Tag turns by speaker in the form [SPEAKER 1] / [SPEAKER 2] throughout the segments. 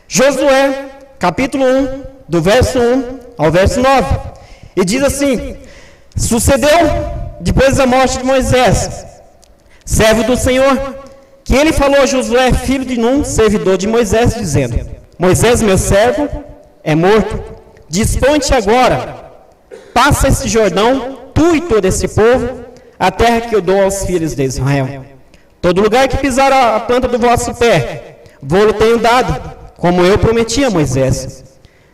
[SPEAKER 1] Josué, capítulo 1, do verso 1 ao verso 9. E diz assim: sucedeu, depois da morte de Moisés, servo do Senhor, que ele falou a Josué, filho de Num, servidor de Moisés, dizendo: Moisés, meu servo, é morto. Dispõe-te agora, passa este Jordão, tu e todo esse povo, a terra que eu dou aos filhos de Israel. Todo lugar que pisar a planta do vosso pé, vou-lo tenho dado, como eu prometi a Moisés.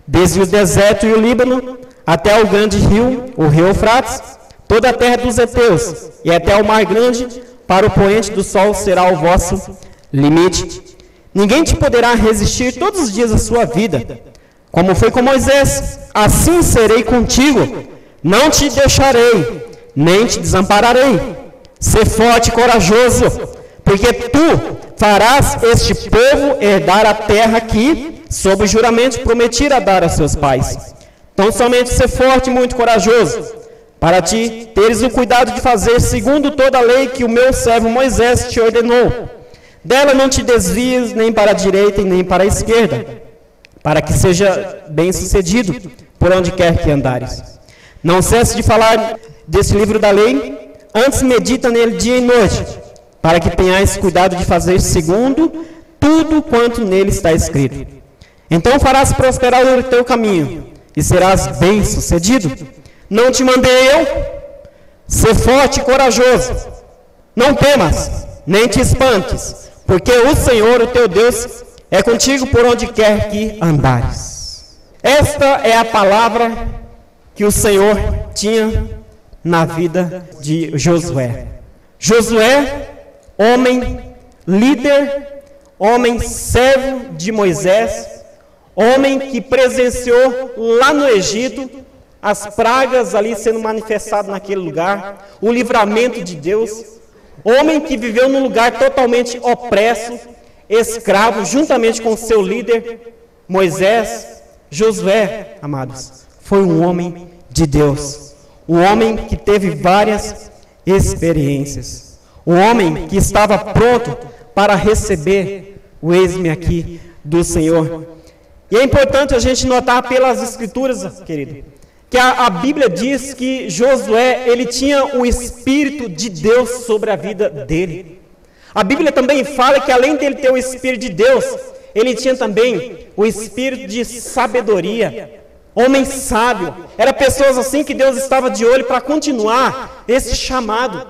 [SPEAKER 1] Desde o deserto e o Líbano, até o grande rio, o rio Eufrates, toda a terra dos heteus, e até o mar grande, para o poente do sol será o vosso limite. Ninguém te poderá resistir todos os dias da sua vida. Como foi com Moisés, assim serei contigo. Não te deixarei, nem te desampararei. Sê forte e corajoso, porque tu farás este povo herdar a terra que, sob o juramento, prometi a dar a seus pais. Então somente ser forte e muito corajoso, para ti teres o cuidado de fazer segundo toda a lei que o meu servo Moisés te ordenou. Dela não te desvies nem para a direita e nem para a esquerda, para que seja bem sucedido por onde quer que andares. Não cesse de falar desse livro da lei, antes medita nele dia e noite, para que tenhais cuidado de fazer segundo tudo quanto nele está escrito. Então farás prosperar o teu caminho, e serás bem sucedido. Não te mandei eu? Sê forte e corajoso. Não temas, nem te espantes, porque o Senhor, o teu Deus, é contigo por onde quer que andares. Esta é a palavra que o Senhor tinha na vida de Josué. Josué, homem líder, homem servo de Moisés, homem que presenciou lá no Egito as pragas ali sendo manifestadas naquele lugar, o livramento de Deus, homem que viveu num lugar totalmente opresso, escravo, juntamente com seu líder Moisés. Josué, amados, foi um homem de Deus, um homem que teve várias experiências, um homem que estava pronto para receber o eis-me aqui do Senhor. E é importante a gente notar pelas escrituras, querido, que a Bíblia diz que Josué, ele tinha o Espírito de Deus sobre a vida dele. A Bíblia também fala que além dele ter o Espírito de Deus, ele tinha também o Espírito de sabedoria. Homem sábio, eram pessoas assim que Deus estava de olho para continuar esse chamado.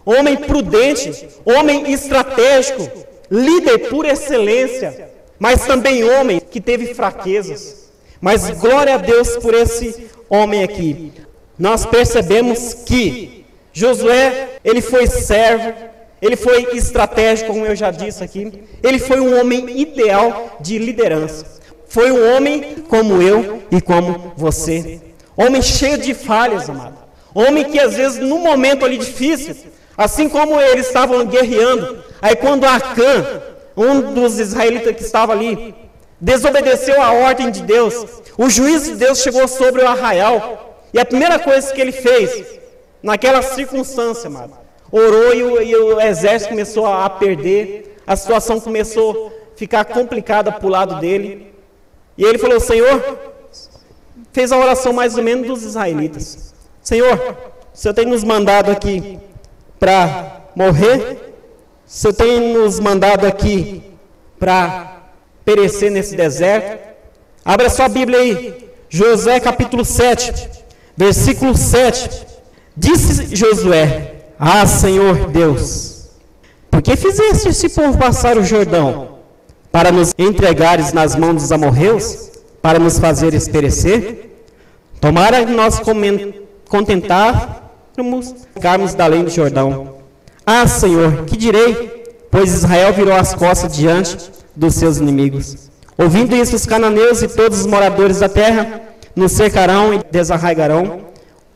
[SPEAKER 1] Homem prudente, homem estratégico, líder por excelência, mas também homem que teve fraquezas. Mas glória a Deus por esse homem aqui. Nós percebemos que Josué, ele foi servo, ele foi estratégico, como eu já disse aqui. Ele foi um homem ideal de liderança. Foi um homem como eu e como você. Homem cheio de falhas, amado. Homem que às vezes, num momento ali difícil, assim como eles estavam guerreando, aí quando Acã, um dos israelitas que estava ali, desobedeceu a ordem de Deus, o juízo de Deus chegou sobre o arraial, e a primeira coisa que ele fez, naquela circunstância, amado, orou e o exército começou a perder, a situação começou a ficar complicada para o lado dele, e ele falou: Senhor, fez a oração mais ou menos dos israelitas: Senhor, o Senhor tem nos mandado aqui para morrer? O Senhor tem nos mandado aqui para perecer nesse deserto? Abra sua Bíblia aí, Josué capítulo 7, versículo 7. Disse Josué: Ah, Senhor Deus, por que fizeste esse povo passar o Jordão? Para nos entregares nas mãos dos amorreus? Para nos fazeres perecer? Tomara que nós contentarmos ficarmos da além do Jordão. Ah, Senhor, que direi? Pois Israel virou as costas diante dos seus inimigos. Ouvindo isso, os cananeus e todos os moradores da terra nos cercarão e desarraigarão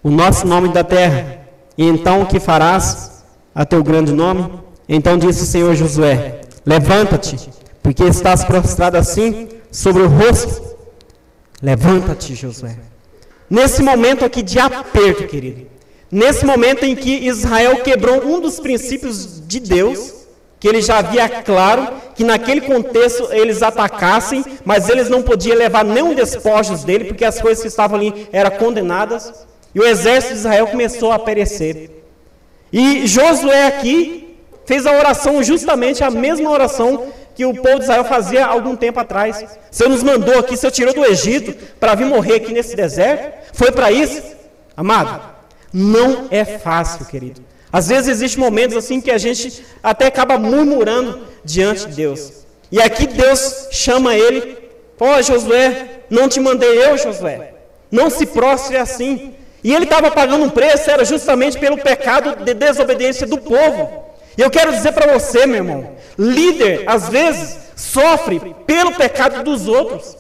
[SPEAKER 1] o nosso nome da terra. E então o que farás a teu grande nome? Então disse o Senhor Josué: Levanta-te, porque estás prostrado assim sobre o rosto. Levanta-te, Josué. Nesse momento aqui de aperto, querido, nesse momento em que Israel quebrou um dos princípios de Deus, que ele já havia claro que naquele contexto eles atacassem, mas eles não podiam levar nenhum despojos dele, porque as coisas que estavam ali eram condenadas, e o exército de Israel começou a perecer. E Josué aqui fez a oração, justamente a mesma oração que o povo de Israel fazia algum tempo atrás. O Senhor nos mandou aqui, o Senhor tirou do Egito para vir morrer aqui nesse deserto, foi para isso? Amado, não é fácil, querido. Às vezes existem momentos assim que a gente até acaba murmurando diante de Deus. E aqui Deus chama ele, ó Josué, não te mandei eu, Josué, não se prostre assim. E ele estava pagando um preço, era justamente pelo pecado de desobediência do povo. E eu quero dizer para você, meu irmão, líder às vezes sofre pelo pecado dos outros.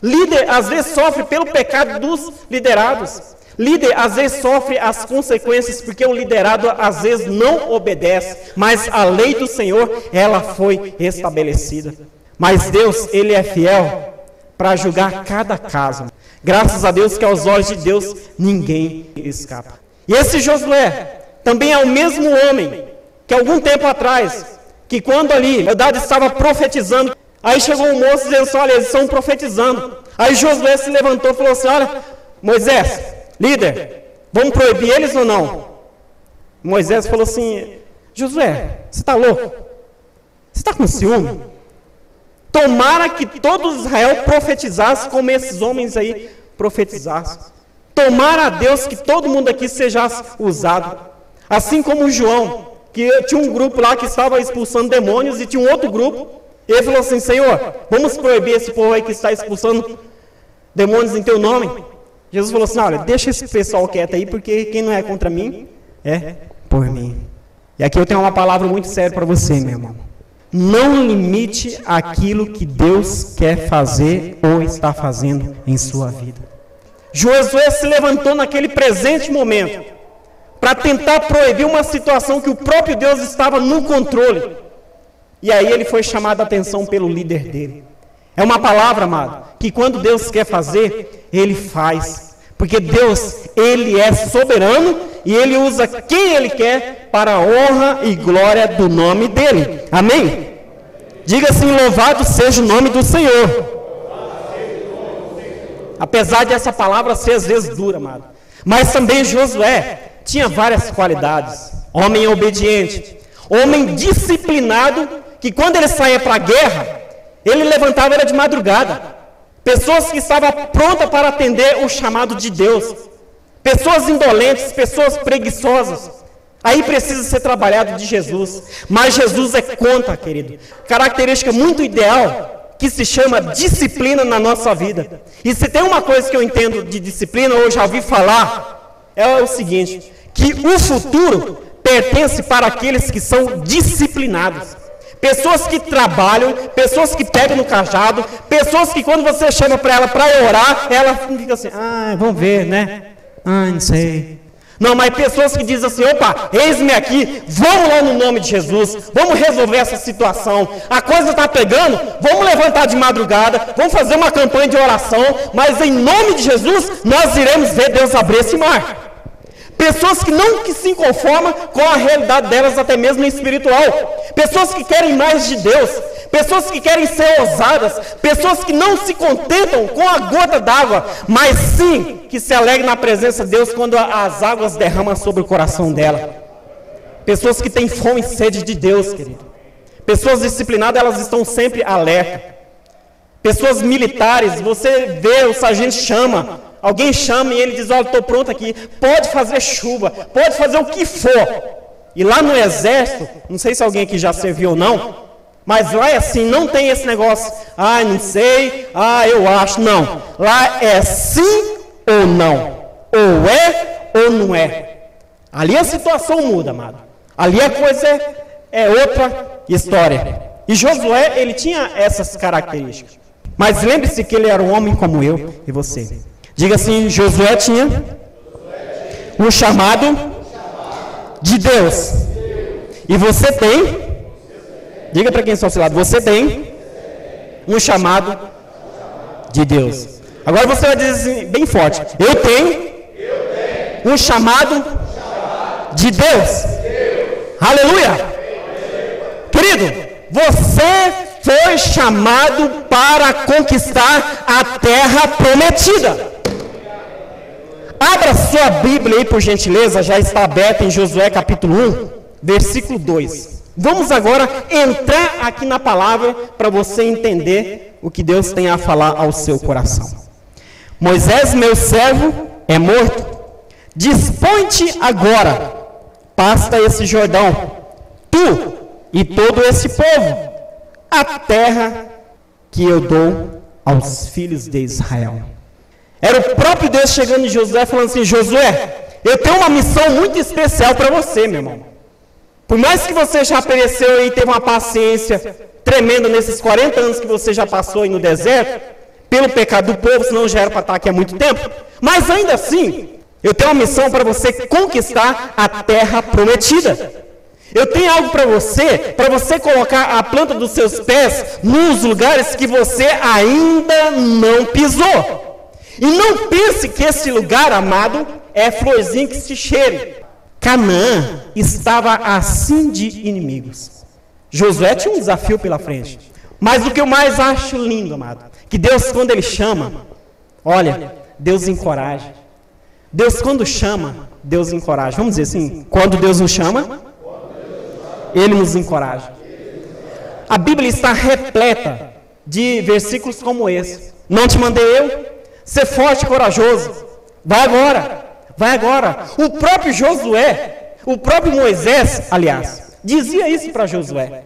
[SPEAKER 1] Líder às vezes sofre pelo pecado dos liderados. Líder às vezes sofre as consequências porque o liderado às vezes não obedece, mas a lei do Senhor, ela foi estabelecida. Mas Deus, ele é fiel para julgar cada caso. Graças a Deus que aos olhos de Deus ninguém escapa. E esse Josué também é o mesmo homem que algum tempo atrás, que quando ali Eldad estava profetizando, aí chegou um moço dizendo assim, olha, eles estão profetizando. Aí Josué se levantou e falou assim, olha, Moisés, líder, vamos proibir eles ou não? Moisés falou assim, Josué, você está louco? Você está com ciúme? Tomara que todo Israel profetizasse como esses homens aí profetizassem. Tomara a Deus que todo mundo aqui seja usado. Assim como o João, que tinha um grupo lá que estava expulsando demônios e tinha um outro grupo. Ele falou assim, Senhor, vamos proibir esse povo aí que está expulsando demônios em teu nome? Jesus falou assim, olha, deixa esse pessoal quieto aí, porque quem não é contra mim, é por mim. E aqui eu tenho uma palavra muito séria para você, meu irmão. Não limite aquilo que Deus quer fazer ou está fazendo em sua vida. Josué se levantou naquele presente momento para tentar proibir uma situação que o próprio Deus estava no controle. E aí ele foi chamado a atenção pelo líder dele. É uma palavra, amado, que quando Deus quer fazer, Ele faz. Porque Deus, Ele é soberano e Ele usa quem Ele quer para a honra e glória do nome dEle. Amém? Diga assim, louvado seja o nome do Senhor. Apesar de essa palavra ser às vezes dura, amado. Mas também Josué tinha várias qualidades. Homem obediente, homem disciplinado, que quando ele saía para a guerra, ele levantava era de madrugada. Pessoas que estavam prontas para atender o chamado de Deus. Pessoas indolentes, pessoas preguiçosas. Aí precisa ser trabalhado de Jesus. Mas Jesus é contra, querido. Característica muito ideal que se chama disciplina na nossa vida. E se tem uma coisa que eu entendo de disciplina, ou já ouvi falar, é o seguinte, que o futuro pertence para aqueles que são disciplinados. Pessoas que trabalham, pessoas que pegam no cajado, pessoas que quando você chama para ela para orar, ela fica assim, vamos ver, né? Não sei. Não, mas pessoas que dizem assim, opa, eis-me aqui, vamos lá no nome de Jesus, vamos resolver essa situação, a coisa está pegando, vamos levantar de madrugada, vamos fazer uma campanha de oração, mas em nome de Jesus, nós iremos ver Deus abrir esse mar. Pessoas que não se conformam com a realidade delas, até mesmo espiritual. Pessoas que querem mais de Deus. Pessoas que querem ser ousadas. Pessoas que não se contentam com a gota d'água, mas sim que se alegram na presença de Deus quando as águas derramam sobre o coração dela. Pessoas que têm fome e sede de Deus, querido. Pessoas disciplinadas, elas estão sempre alertas. Pessoas militares, você vê, o sargento chama. Alguém chama e ele diz, olha, estou pronto aqui, pode fazer chuva, pode fazer o que for. E lá no exército, não sei se alguém aqui já serviu ou não, mas lá é assim, não tem esse negócio, não sei, eu acho, não. Lá é sim ou não, ou é ou não é. Ali a situação muda, amado. Ali a coisa é outra história. E Josué, ele tinha essas características. Mas lembre-se que ele era um homem como eu e você. Diga assim, Josué tinha um chamado de Deus. E você tem, diga para quem está ao seu lado, você tem um chamado de Deus. Agora você vai dizer assim, bem forte, eu tenho um chamado de Deus. Aleluia! Querido, você foi chamado para conquistar a terra prometida. Abra sua Bíblia aí, por gentileza, já está aberta em Josué capítulo 1, versículo 2. Vamos agora entrar aqui na palavra para você entender o que Deus tem a falar ao seu coração. Moisés, meu servo, é morto. Dispõe-te agora, pasta esse Jordão, tu e todo esse povo, a terra que eu dou aos filhos de Israel. Era o próprio Deus chegando em Josué, falando assim: Josué, eu tenho uma missão muito especial para você, meu irmão. Por mais que você já pereceu e teve uma paciência tremenda nesses 40 anos que você já passou aí no deserto, pelo pecado do povo, senão já era para estar aqui há muito tempo, mas ainda assim, eu tenho uma missão para você conquistar a terra prometida. Eu tenho algo para você colocar a planta dos seus pés nos lugares que você ainda não pisou. E não pense que esse lugar, amado, é florzinha que se cheire. Canaã estava assim de inimigos. Josué tinha um desafio pela frente. Mas o que eu mais acho lindo, amado, que Deus, quando Ele chama, olha, Deus encoraja. Deus, quando chama, Deus encoraja. Vamos dizer assim, quando Deus nos chama, Ele nos encoraja. A Bíblia está repleta de versículos como esse. Não te mandei eu? Ser forte e corajoso. Vai agora. Vai agora. O próprio Josué, o próprio Moisés, aliás, dizia isso para Josué.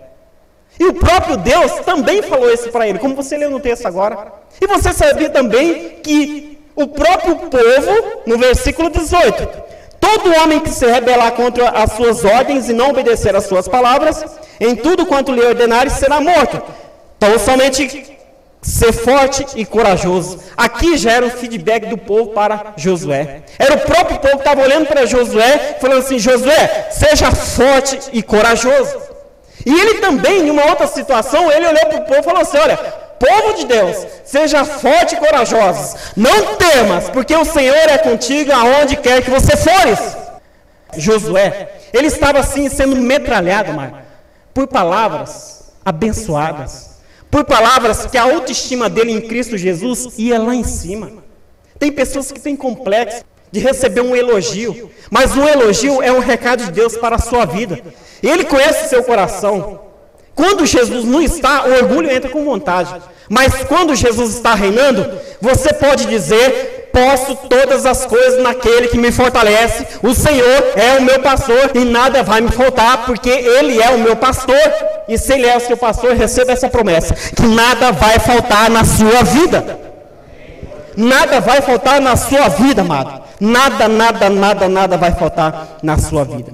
[SPEAKER 1] E o próprio Deus também falou isso para ele, como você leu no texto agora. E você sabia também que o próprio povo, no versículo 18, todo homem que se rebelar contra as suas ordens e não obedecer às suas palavras, em tudo quanto lhe ordenares, será morto. Então, somente ser forte e corajoso. Aqui já era o feedback do povo para Josué. Era o próprio povo que estava olhando para Josué, falando assim: Josué, seja forte e corajoso. E ele também, em uma outra situação, ele olhou para o povo e falou assim: olha, povo de Deus, seja forte e corajoso. Não temas, porque o Senhor é contigo aonde quer que você fores. Josué, ele estava assim sendo metralhado, por palavras abençoadas. Por palavras que a autoestima dele em Cristo Jesus ia lá em cima. Tem pessoas que têm complexo de receber um elogio, mas um elogio é um recado de Deus para a sua vida. Ele conhece o seu coração. Quando Jesus não está, o orgulho entra com vontade. Mas quando Jesus está reinando, você pode dizer: posso todas as coisas naquele que me fortalece. O Senhor é o meu pastor e nada vai me faltar, porque Ele é o meu pastor. E se Ele é o seu pastor, receba essa promessa, que nada vai faltar na sua vida. Nada vai faltar na sua vida, amado. Nada vai faltar na sua vida.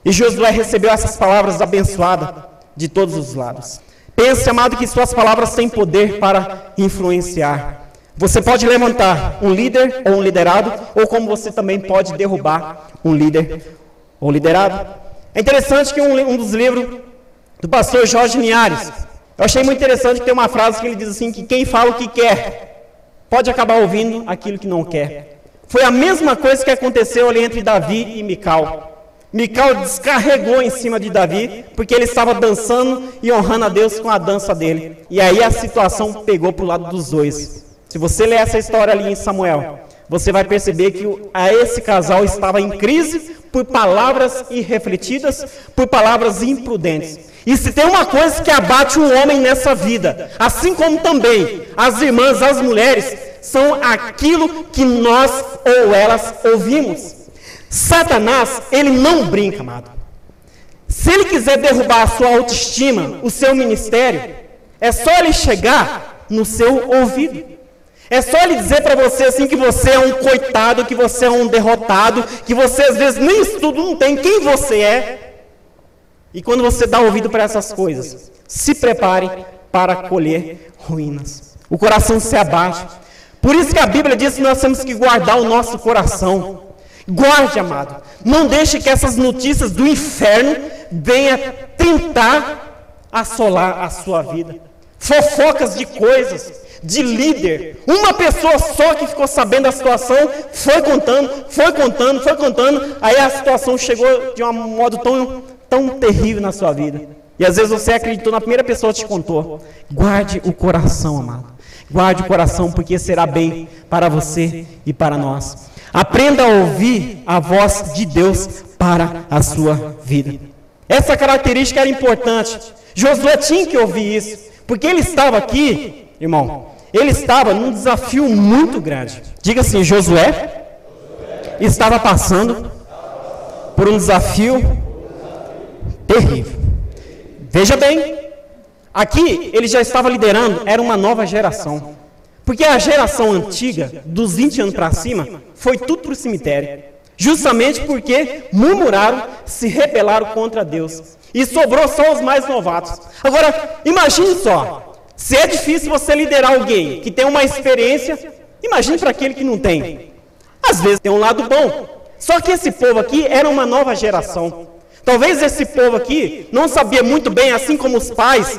[SPEAKER 1] E Josué recebeu essas palavras abençoadas de todos os lados. Pense, amado, que suas palavras têm poder para influenciar. Você pode levantar um líder ou um liderado, ou como você também pode derrubar um líder ou liderado. É interessante que um dos livros do pastor Jorge Linhares, eu achei muito interessante que tem uma frase que ele diz assim, que quem fala o que quer, pode acabar ouvindo aquilo que não quer. Foi a mesma coisa que aconteceu ali entre Davi e Mical. Mical descarregou em cima de Davi, porque ele estava dançando e honrando a Deus com a dança dele. E aí a situação pegou para o lado dos dois. Se você ler essa história ali em Samuel, você vai perceber que esse casal estava em crise por palavras irrefletidas, por palavras imprudentes. E se tem uma coisa que abate um homem nessa vida, assim como também as irmãs, as mulheres, são aquilo que nós ou elas ouvimos. Satanás, ele não brinca, amado. Se ele quiser derrubar a sua autoestima, o seu ministério, é só ele chegar no seu ouvido. É só ele dizer para você assim que você é um coitado, que você é um derrotado, que você às vezes nem estudo não tem quem você é. E quando você dá ouvido para essas coisas, se prepare para colher ruínas. O coração se abaixa. Por isso que a Bíblia diz que nós temos que guardar o nosso coração. Guarde, amado. Não deixe que essas notícias do inferno venham tentar assolar a sua vida. Fofocas de coisas, de líder. Uma pessoa só que ficou sabendo da situação, foi contando. Aí a situação chegou de um modo tão terrível na sua vida. E às vezes você acreditou na primeira pessoa que te contou. Guarde o coração, amado. Guarde o coração, porque será bem para você e para nós. Aprenda a ouvir a voz de Deus para a sua vida. Essa característica era importante. Josué tinha que ouvir isso, porque ele estava aqui, irmão, ele estava num desafio muito grande. Diga assim, Josué estava passando por um desafio terrível. Veja bem, aqui ele já estava liderando, era uma nova geração. Porque a geração antiga, dos 20 anos para cima, foi tudo para o cemitério. Justamente porque murmuraram, se rebelaram contra Deus. E sobrou só os mais novatos. Agora, imagine só, se é difícil você liderar alguém que tem uma experiência, imagine para aquele que não tem. Às vezes tem um lado bom. Só que esse povo aqui era uma nova geração. Talvez esse povo aqui não sabia muito bem, assim como os pais,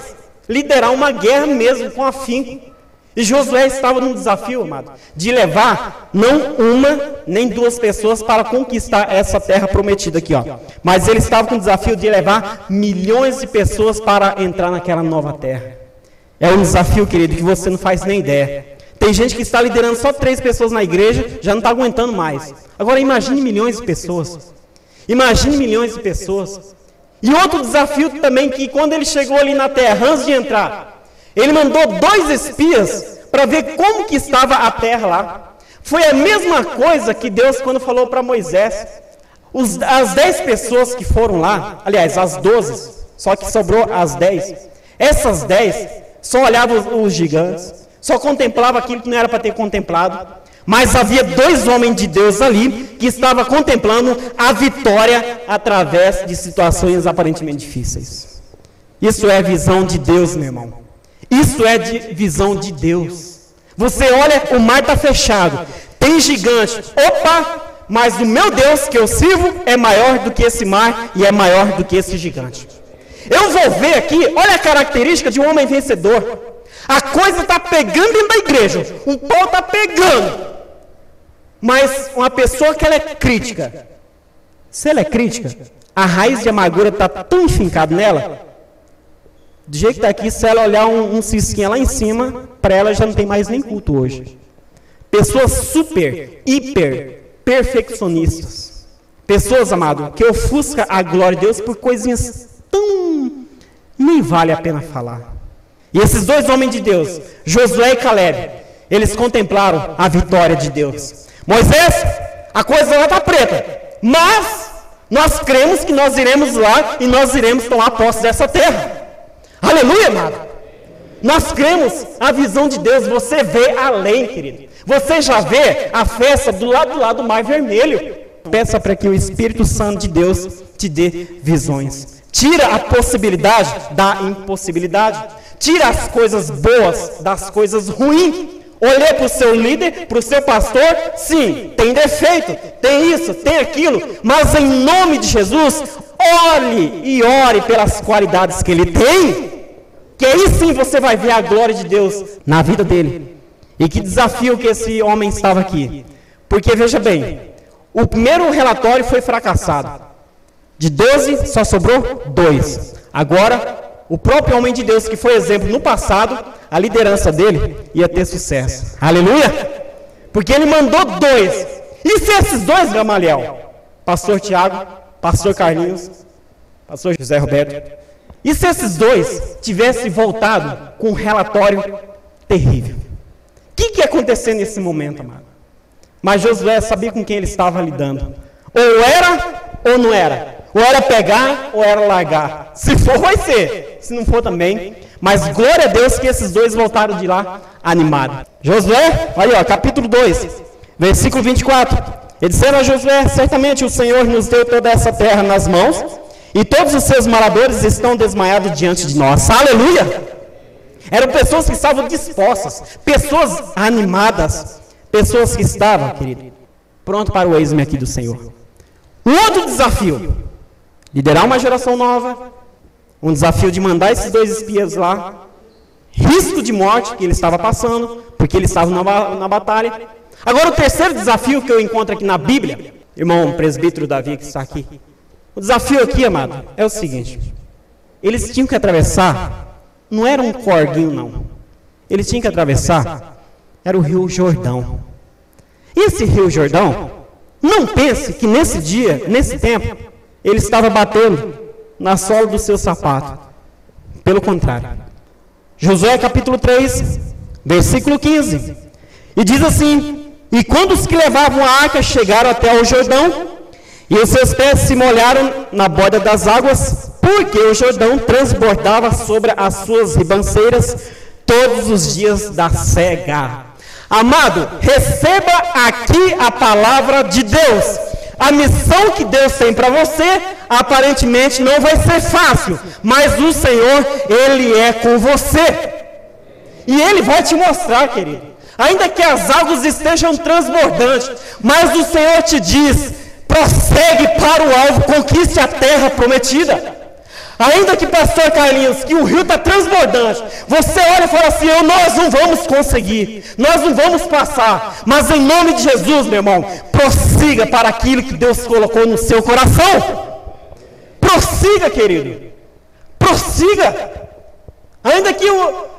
[SPEAKER 1] liderar uma guerra mesmo com afinco. E Josué estava num desafio, amado, de levar não uma nem duas pessoas para conquistar essa terra prometida aqui, ó. Mas ele estava com o desafio de levar milhões de pessoas para entrar naquela nova terra. É um desafio, querido, que você não faz nem ideia. Tem gente que está liderando só 3 pessoas na igreja, já não está aguentando mais. Agora imagine milhões de pessoas. Imagine milhões de pessoas. E outro desafio também, que quando ele chegou ali na terra, antes de entrar, ele mandou 2 espias para ver como que estava a terra lá. Foi a mesma coisa que Deus quando falou para Moisés. As 10 pessoas que foram lá, aliás, as 12, só que sobrou as 10. Essas 10 só olhavam os gigantes, só contemplavam aquilo que não era para ter contemplado. Mas havia 2 homens de Deus ali que estavam contemplando a vitória através de situações aparentemente difíceis. Isso é visão de Deus, meu irmão. Isso é de visão de Deus. Você olha, o mar está fechado, tem gigante. Opa, mas o meu Deus que eu sirvo é maior do que esse mar e é maior do que esse gigante. Eu vou ver aqui, olha a característica de um homem vencedor. A coisa está pegando dentro da igreja, o pau está pegando. Mas uma pessoa que ela é crítica, se ela é crítica, a raiz de amargura está tão enfincada nela, do jeito que está aqui, se ela olhar um cisquinha lá em cima, para ela já não tem mais nem culto hoje. Pessoas super, hiper, perfeccionistas. Pessoas, amado, que ofusca a glória de Deus por coisinhas tão... nem vale a pena falar. E esses 2 homens de Deus, Josué e Caleb, eles contemplaram a vitória de Deus. Moisés, a coisa lá está preta, mas nós cremos que nós iremos lá e nós iremos tomar posse dessa terra. Aleluia, amado. Nós cremos a visão de Deus. Você vê além, querido. Você já vê a festa do lado do Mar Vermelho. Peça para que o Espírito Santo de Deus te dê visões. Tira a possibilidade da impossibilidade. Tira as coisas boas das coisas ruins. Olhei para o seu líder, para o seu pastor, sim, tem defeito, tem isso, tem aquilo, mas em nome de Jesus, olhe e ore pelas qualidades que ele tem, que aí sim você vai ver a glória de Deus na vida dele. E que desafio que esse homem estava aqui, porque veja bem, o primeiro relatório foi fracassado, de 12 só sobrou 2, agora o próprio homem de Deus que foi exemplo no passado, a liderança dele ia ter sucesso. Aleluia! Porque ele mandou 2. E se esses 2, Gamaliel? Pastor Tiago, pastor Carlinhos, pastor José Roberto. E se esses 2 tivessem voltado com um relatório terrível? O que ia acontecer nesse momento, amado? Mas Josué sabia com quem ele estava lidando. Ou era ou não era. Ou era pegar ou era largar. Se for, vai ser. Se não for também. Mas glória a Deus que esses 2 voltaram de lá animados. Josué, aí ó, capítulo 2, versículo 24. Ele disseram a Josué: certamente o Senhor nos deu toda essa terra nas mãos, e todos os seus moradores estão desmaiados diante de nós. Aleluia! Eram pessoas que estavam dispostas, pessoas animadas, pessoas que estavam, querido, pronto para o êxito aqui do Senhor. Um outro desafio: liderar uma geração nova. Um desafio de mandar esses 2 espias lá. Risco de morte que ele estava passando, porque ele estava na batalha. Agora o terceiro desafio que eu encontro aqui na Bíblia, irmão presbítero Davi que está aqui. O desafio aqui, amado, é o seguinte: eles tinham que atravessar, não era um corguinho, não. Eles tinham que atravessar, era o Rio Jordão. E esse Rio Jordão, não pense que nesse dia, nesse tempo, ele estava batendo na sola do seu sapato. Pelo contrário. Josué capítulo 3, versículo 15. E diz assim: e quando os que levavam a arca chegaram até o Jordão, e os seus pés se molharam na borda das águas, porque o Jordão transbordava sobre as suas ribanceiras todos os dias da cega. Amado, receba aqui a palavra de Deus. A missão que Deus tem para você, aparentemente não vai ser fácil, mas o Senhor, Ele é com você. E Ele vai te mostrar, querido. Ainda que as águas estejam transbordantes, mas o Senhor te diz: prossegue para o alvo, conquiste a terra prometida. Ainda que, pastor Carlinhos, que o rio está transbordante, você olha e fala assim: nós não vamos conseguir, nós não vamos passar, mas em nome de Jesus, meu irmão, prossiga para aquilo que Deus colocou no seu coração. Prossiga, querido, prossiga. Ainda que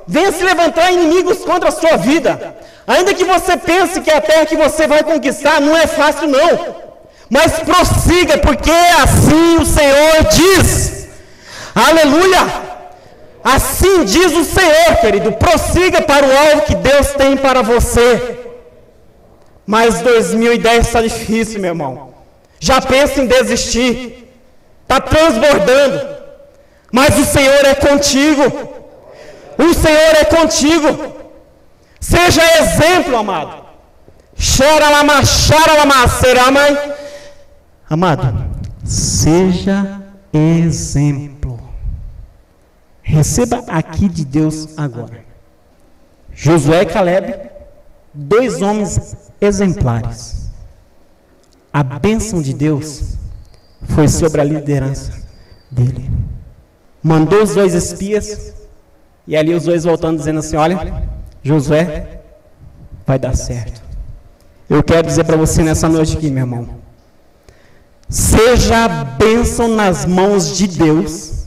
[SPEAKER 1] venha se levantar inimigos contra a sua vida, ainda que você pense que a terra que você vai conquistar não é fácil, não, mas prossiga, porque assim o Senhor diz. Aleluia! Assim diz o Senhor, querido, prossiga para o alvo que Deus tem para você. Mas 2010 está difícil, meu irmão. Já pensa em desistir, está transbordando, mas o Senhor é contigo. O Senhor é contigo. Seja exemplo, amado. Amado, seja exemplo. Receba aqui de Deus agora. Josué e Caleb, 2 homens exemplares. A bênção de Deus foi sobre a liderança dele. Mandou os 2 espias, e ali os 2 voltando dizendo assim: olha, Josué, vai dar certo. Eu quero dizer para você nessa noite aqui, meu irmão, seja a bênção nas mãos de Deus.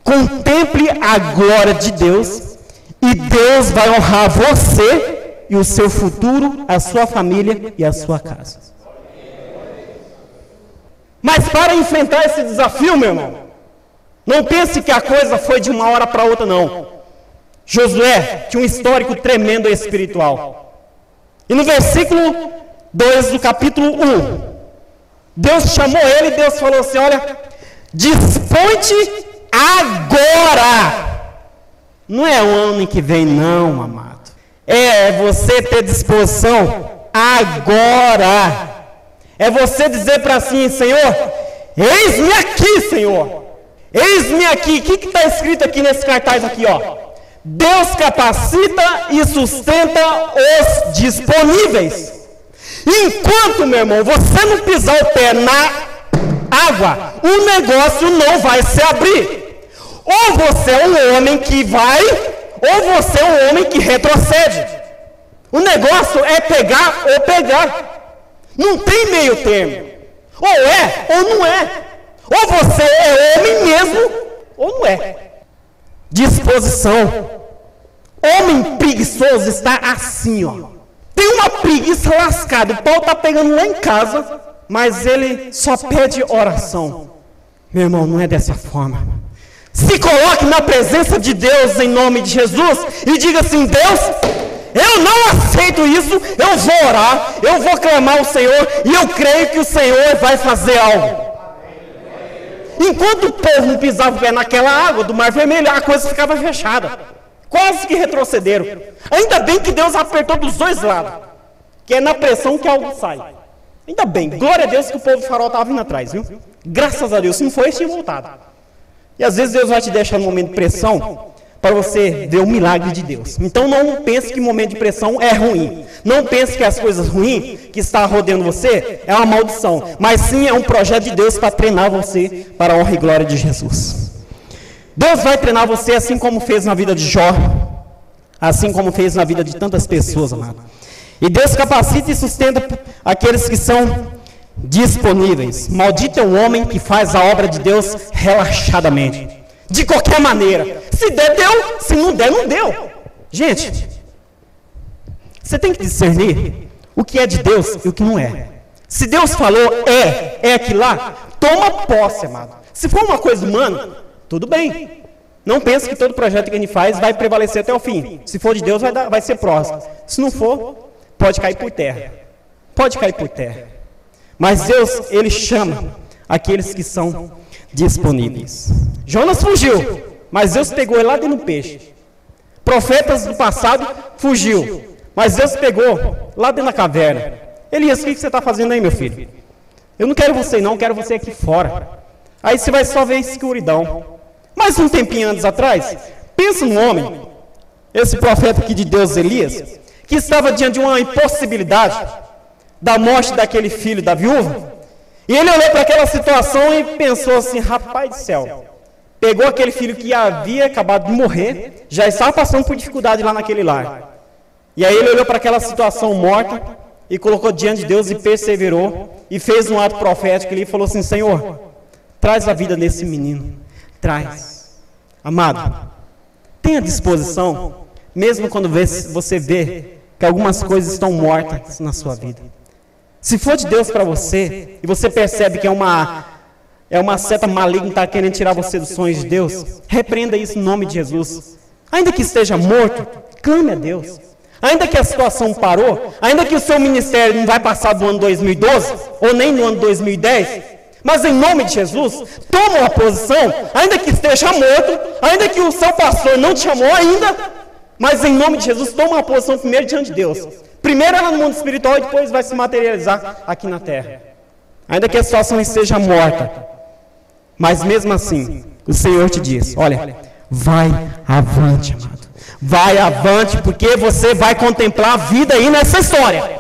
[SPEAKER 1] Contemple a glória de Deus, e Deus vai honrar você e o seu futuro, a sua família e a sua casa. Mas para enfrentar esse desafio, meu irmão, não pense que a coisa foi de uma hora para outra, não. Josué tinha um histórico tremendo espiritual. E no versículo 2 do capítulo 1, Deus chamou ele e Deus falou assim: olha, dispõe-te agora. Não é o ano que vem, não, amado. É você ter disposição agora. É você dizer para si: Senhor, eis-me aqui, Senhor. Eis-me aqui. O que está escrito aqui nesse cartaz aqui, ó? Deus capacita e sustenta os disponíveis. Enquanto, meu irmão, você não pisar o pé na água, o negócio não vai se abrir. Ou você é um homem que vai, ou você é um homem que retrocede. O negócio é pegar ou pegar. Não tem meio termo. Ou é ou não é. Ou você é homem mesmo, ou não é. Disposição. Homem preguiçoso está assim, ó. Tem uma preguiça lascada. O pau está pegando lá em casa, mas ele só pede oração. Meu irmão, não é dessa forma. Se coloque na presença de Deus em nome de Jesus e diga assim: Deus, eu não aceito isso, eu vou orar, eu vou clamar ao Senhor e eu creio que o Senhor vai fazer algo. Enquanto o povo não pisava o pé naquela água do Mar Vermelho, a coisa ficava fechada. Quase que retrocederam. Ainda bem que Deus apertou dos 2 lados, que é na pressão que algo sai. Ainda bem, glória a Deus que o povo do farol estava vindo atrás, viu? Graças a Deus, se não foi, eles tinham voltado. E às vezes Deus vai te deixar num momento de pressão para você ver o milagre de Deus. Então não pense que o momento de pressão é ruim. Não pense que as coisas ruins que está rodeando você é uma maldição. Mas sim é um projeto de Deus para treinar você para a honra e glória de Jesus. Deus vai treinar você assim como fez na vida de Jó, assim como fez na vida de tantas pessoas, amado. E Deus capacita e sustenta aqueles que são disponíveis. Maldito é o homem que faz a obra de Deus relaxadamente. De qualquer maneira. Se der, deu. Se não der, não deu. Gente, você tem que discernir o que é de Deus e o que não é. Se Deus falou, é aquilo lá, toma posse, amado. Se for uma coisa humana, tudo bem. Não pense que todo projeto que a gente faz vai prevalecer até o fim. Se for de Deus, vai ser próximo. Se não for, pode cair por terra. Pode cair por terra. Mas Deus, Ele chama aqueles que são disponíveis. Jonas fugiu, mas Deus pegou ele lá dentro do peixe. Profetas do passado fugiu, mas Deus pegou lá dentro da caverna. Elias, o que você está fazendo aí, meu filho? Eu não quero você não, quero você aqui fora. Aí você vai só ver escuridão. Mas um tempinho antes atrás, pensa num homem, esse profeta aqui de Deus, Elias, que estava diante de uma impossibilidade da morte daquele filho da viúva. E ele olhou para aquela situação e pensou assim, rapaz do céu, pegou aquele filho que havia acabado de morrer, já estava passando por dificuldade lá naquele lar. E aí ele olhou para aquela situação morta e colocou diante de Deus e perseverou e fez um ato profético ali e falou assim, Senhor, traz a vida desse menino, traz. Amado, tenha disposição, mesmo quando você vê que algumas coisas estão mortas na sua vida. Se for de Deus para você, e você percebe que é uma seta maligna que está querendo tirar você dos sonhos de Deus, repreenda isso em nome de Jesus. Ainda que esteja morto, clame a Deus. Ainda que a situação parou, ainda que o seu ministério não vai passar do ano 2012, ou nem no ano 2010, mas em nome de Jesus, toma uma posição, ainda que esteja morto, ainda que o seu pastor não te chamou ainda, mas em nome de Jesus, toma uma posição primeiro diante de Deus. Primeiro ela no mundo espiritual e depois vai se materializar aqui na terra. Ainda que a situação esteja morta, mas mesmo assim, o Senhor te diz, olha, vai avante, amado. Vai avante, porque você vai contemplar a vida aí nessa história.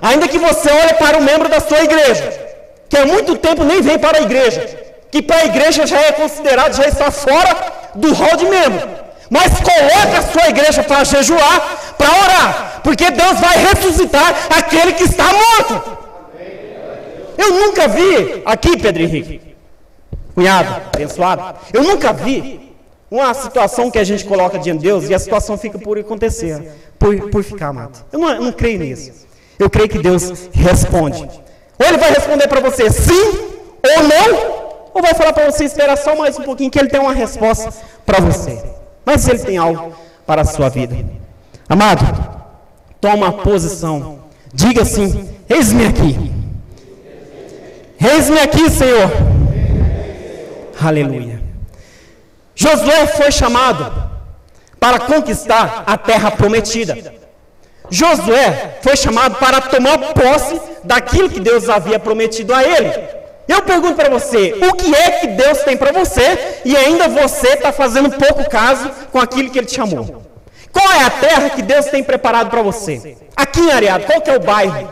[SPEAKER 1] Ainda que você olhe para um membro da sua igreja, que há muito tempo nem vem para a igreja, que para a igreja já é considerado, já está fora do rol de membro. Mas coloque a sua igreja para jejuar, para orar, porque Deus vai ressuscitar aquele que está morto. Eu nunca vi, aqui Pedro Henrique, cunhado, abençoado, eu nunca vi uma situação que a gente coloca diante de Deus e a situação fica por acontecer, por ficar, amado. Eu não creio nisso. Eu creio que Deus responde. Ou Ele vai responder para você sim ou não, ou vai falar para você esperar só mais um pouquinho que Ele tem uma resposta para você. Mas Ele tem algo para a sua vida. Amado, toma posição. Diga assim, eis-me aqui. Eis-me aqui, Senhor. Aleluia. Josué foi chamado para conquistar a terra prometida. Josué foi chamado para tomar posse daquilo que Deus havia prometido a ele. Eu pergunto para você, o que é que Deus tem para você e ainda você está fazendo pouco caso com aquilo que Ele te chamou? Qual é a terra que Deus tem preparado para você? Aqui em Areado, qual que é o bairro?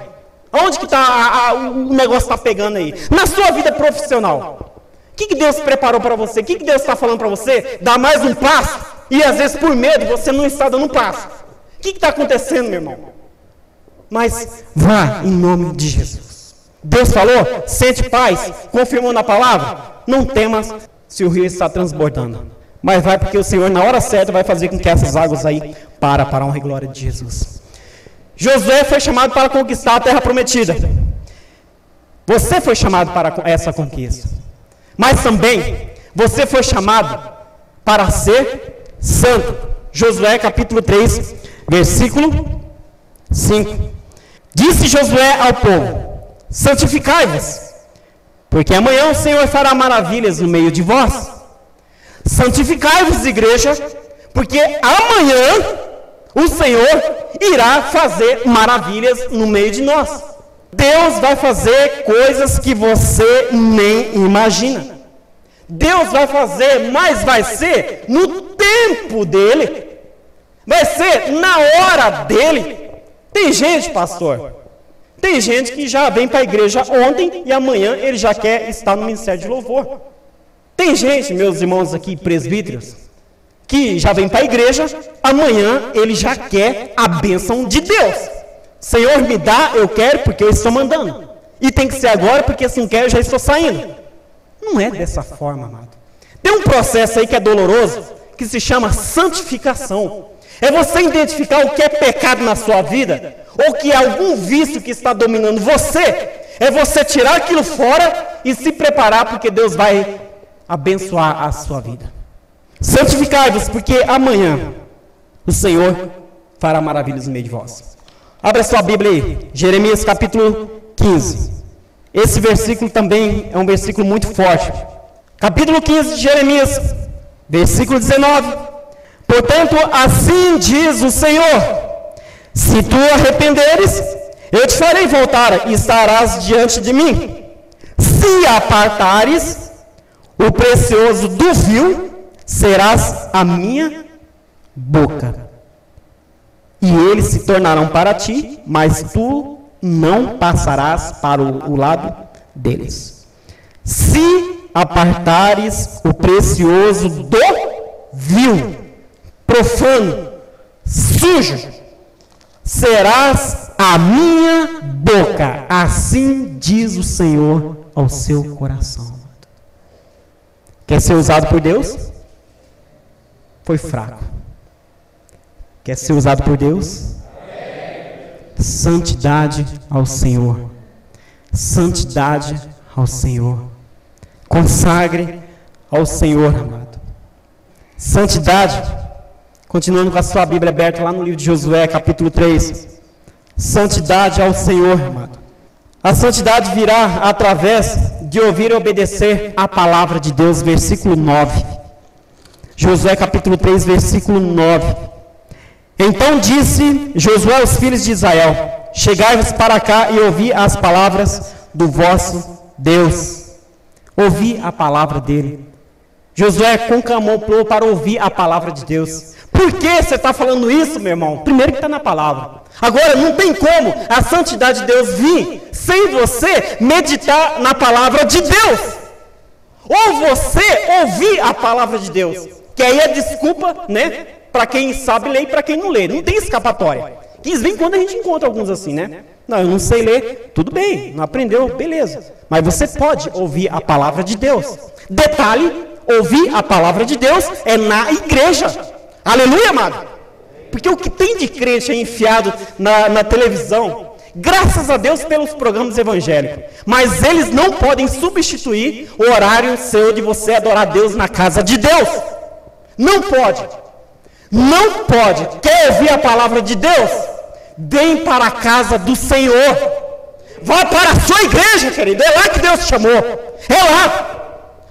[SPEAKER 1] Onde que o negócio está pegando aí? Na sua vida profissional. O que Deus preparou para você? O que Deus está falando para você? Dá mais um passo e às vezes por medo você não está dando um passo. O que está acontecendo, meu irmão? Mas vá em nome de Jesus. Deus falou, sente paz, confirmou na palavra, não temas se o rio está transbordando. Mas vai porque o Senhor na hora certa vai fazer com que essas águas aí para a honra e glória de Jesus. Josué foi chamado para conquistar a terra prometida. Você foi chamado para essa conquista. Mas também você foi chamado para ser santo. Josué capítulo 3, versículo 5. Disse Josué ao povo, santificai-vos, porque amanhã o Senhor fará maravilhas no meio de vós. Santificai-vos, igreja, porque amanhã o Senhor irá fazer maravilhas no meio de nós. Deus vai fazer coisas que você nem imagina. Deus vai fazer, mas vai ser no tempo dele. Vai ser na hora dele. Tem gente, pastor, tem gente que já vem para a igreja ontem e amanhã ele já quer estar no ministério de louvor. Tem gente, meus irmãos aqui, presbíteros, que já vem para a igreja, amanhã ele já quer a bênção de Deus. Senhor, me dá, eu quero porque eu estou mandando. E tem que ser agora porque se não quer eu já estou saindo. Não é dessa forma, amado. Tem um processo aí que é doloroso, que se chama santificação. É você identificar o que é pecado na sua vida, ou que é algum vício que está dominando você. É você tirar aquilo fora e se preparar, porque Deus vai abençoar a sua vida. Santificai-vos, porque amanhã o Senhor fará maravilhas no meio de vós. Abra sua Bíblia aí, Jeremias capítulo 15. Esse versículo também é um versículo muito forte. Capítulo 15 de Jeremias, versículo 19. Portanto, assim diz o Senhor: se tu arrependeres, eu te farei voltar e estarás diante de mim. Se apartares o precioso do vil, serás a minha boca. E eles se tornarão para ti, mas tu não passarás para o lado deles. Se apartares o precioso do vil, profano, sujo, serás a minha boca. Assim diz o Senhor ao seu coração. Quer ser usado por Deus? Foi fraco. Quer ser usado por Deus? Santidade ao Senhor. Santidade ao Senhor. Consagre ao Senhor, amado. Santidade. Continuando com a sua Bíblia aberta lá no livro de Josué, capítulo 3. Santidade ao Senhor, amado. A santidade virá através de ouvir e obedecer a palavra de Deus, versículo 9. Josué, capítulo 3, versículo 9. Então disse Josué aos filhos de Israel: chegai-vos para cá e ouvi as palavras do vosso Deus. Ouvi a palavra dele. Josué conclamou para ouvir a palavra de Deus. Por que você está falando isso, meu irmão? Primeiro que está na palavra. Agora, não tem como a santidade de Deus vir sem você meditar na palavra de Deus. Ou você ouvir a palavra de Deus. Que aí é desculpa, né? Para quem sabe ler e para quem não lê. Não tem escapatória. Que de vez em quando a gente encontra alguns assim, né? Não, eu não sei ler. Tudo bem, não aprendeu, beleza. Mas você pode ouvir a palavra de Deus. Detalhe, ouvir a palavra de Deus é na igreja. Aleluia, amado. Porque o que tem de crente aí enfiado na televisão, graças a Deus pelos programas evangélicos, mas eles não podem substituir o horário seu de você adorar Deus na casa de Deus. Não pode. Não pode. Quer ouvir a palavra de Deus? Vem para a casa do Senhor. Vá para a sua igreja, querido. É lá que Deus te chamou. É lá.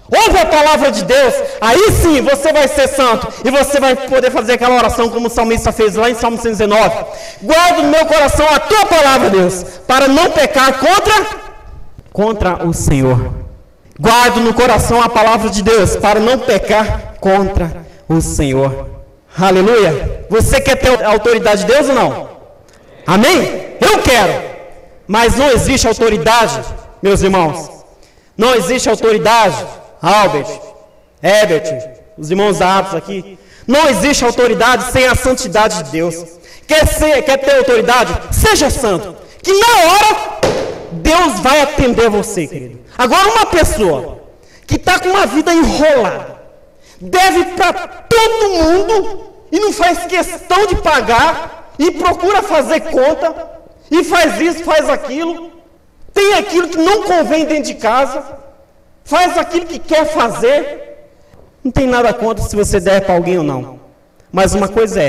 [SPEAKER 1] Ouve a palavra de Deus. Aí sim você vai ser santo. E você vai poder fazer aquela oração como o salmista fez lá em Salmo 119. Guarda no meu coração a tua palavra, Deus, para não pecar contra o Senhor. Guardo no coração a palavra de Deus, para não pecar contra o Senhor. Aleluia. Você quer ter a autoridade de Deus ou não? Amém? Eu quero. Mas não existe autoridade, meus irmãos. Não existe autoridade. Albert, Herbert, os irmãos da Atos aqui. Não existe autoridade sem a santidade de Deus. Quer ter autoridade? Seja santo. Que na hora, Deus vai atender você, querido. Agora, uma pessoa que está com uma vida enrolada, deve para todo mundo e não faz questão de pagar e procura fazer conta e faz isso, faz aquilo, tem aquilo que não convém dentro de casa, faz aquilo que quer fazer. Não tem nada contra se você der para alguém ou não, mas uma coisa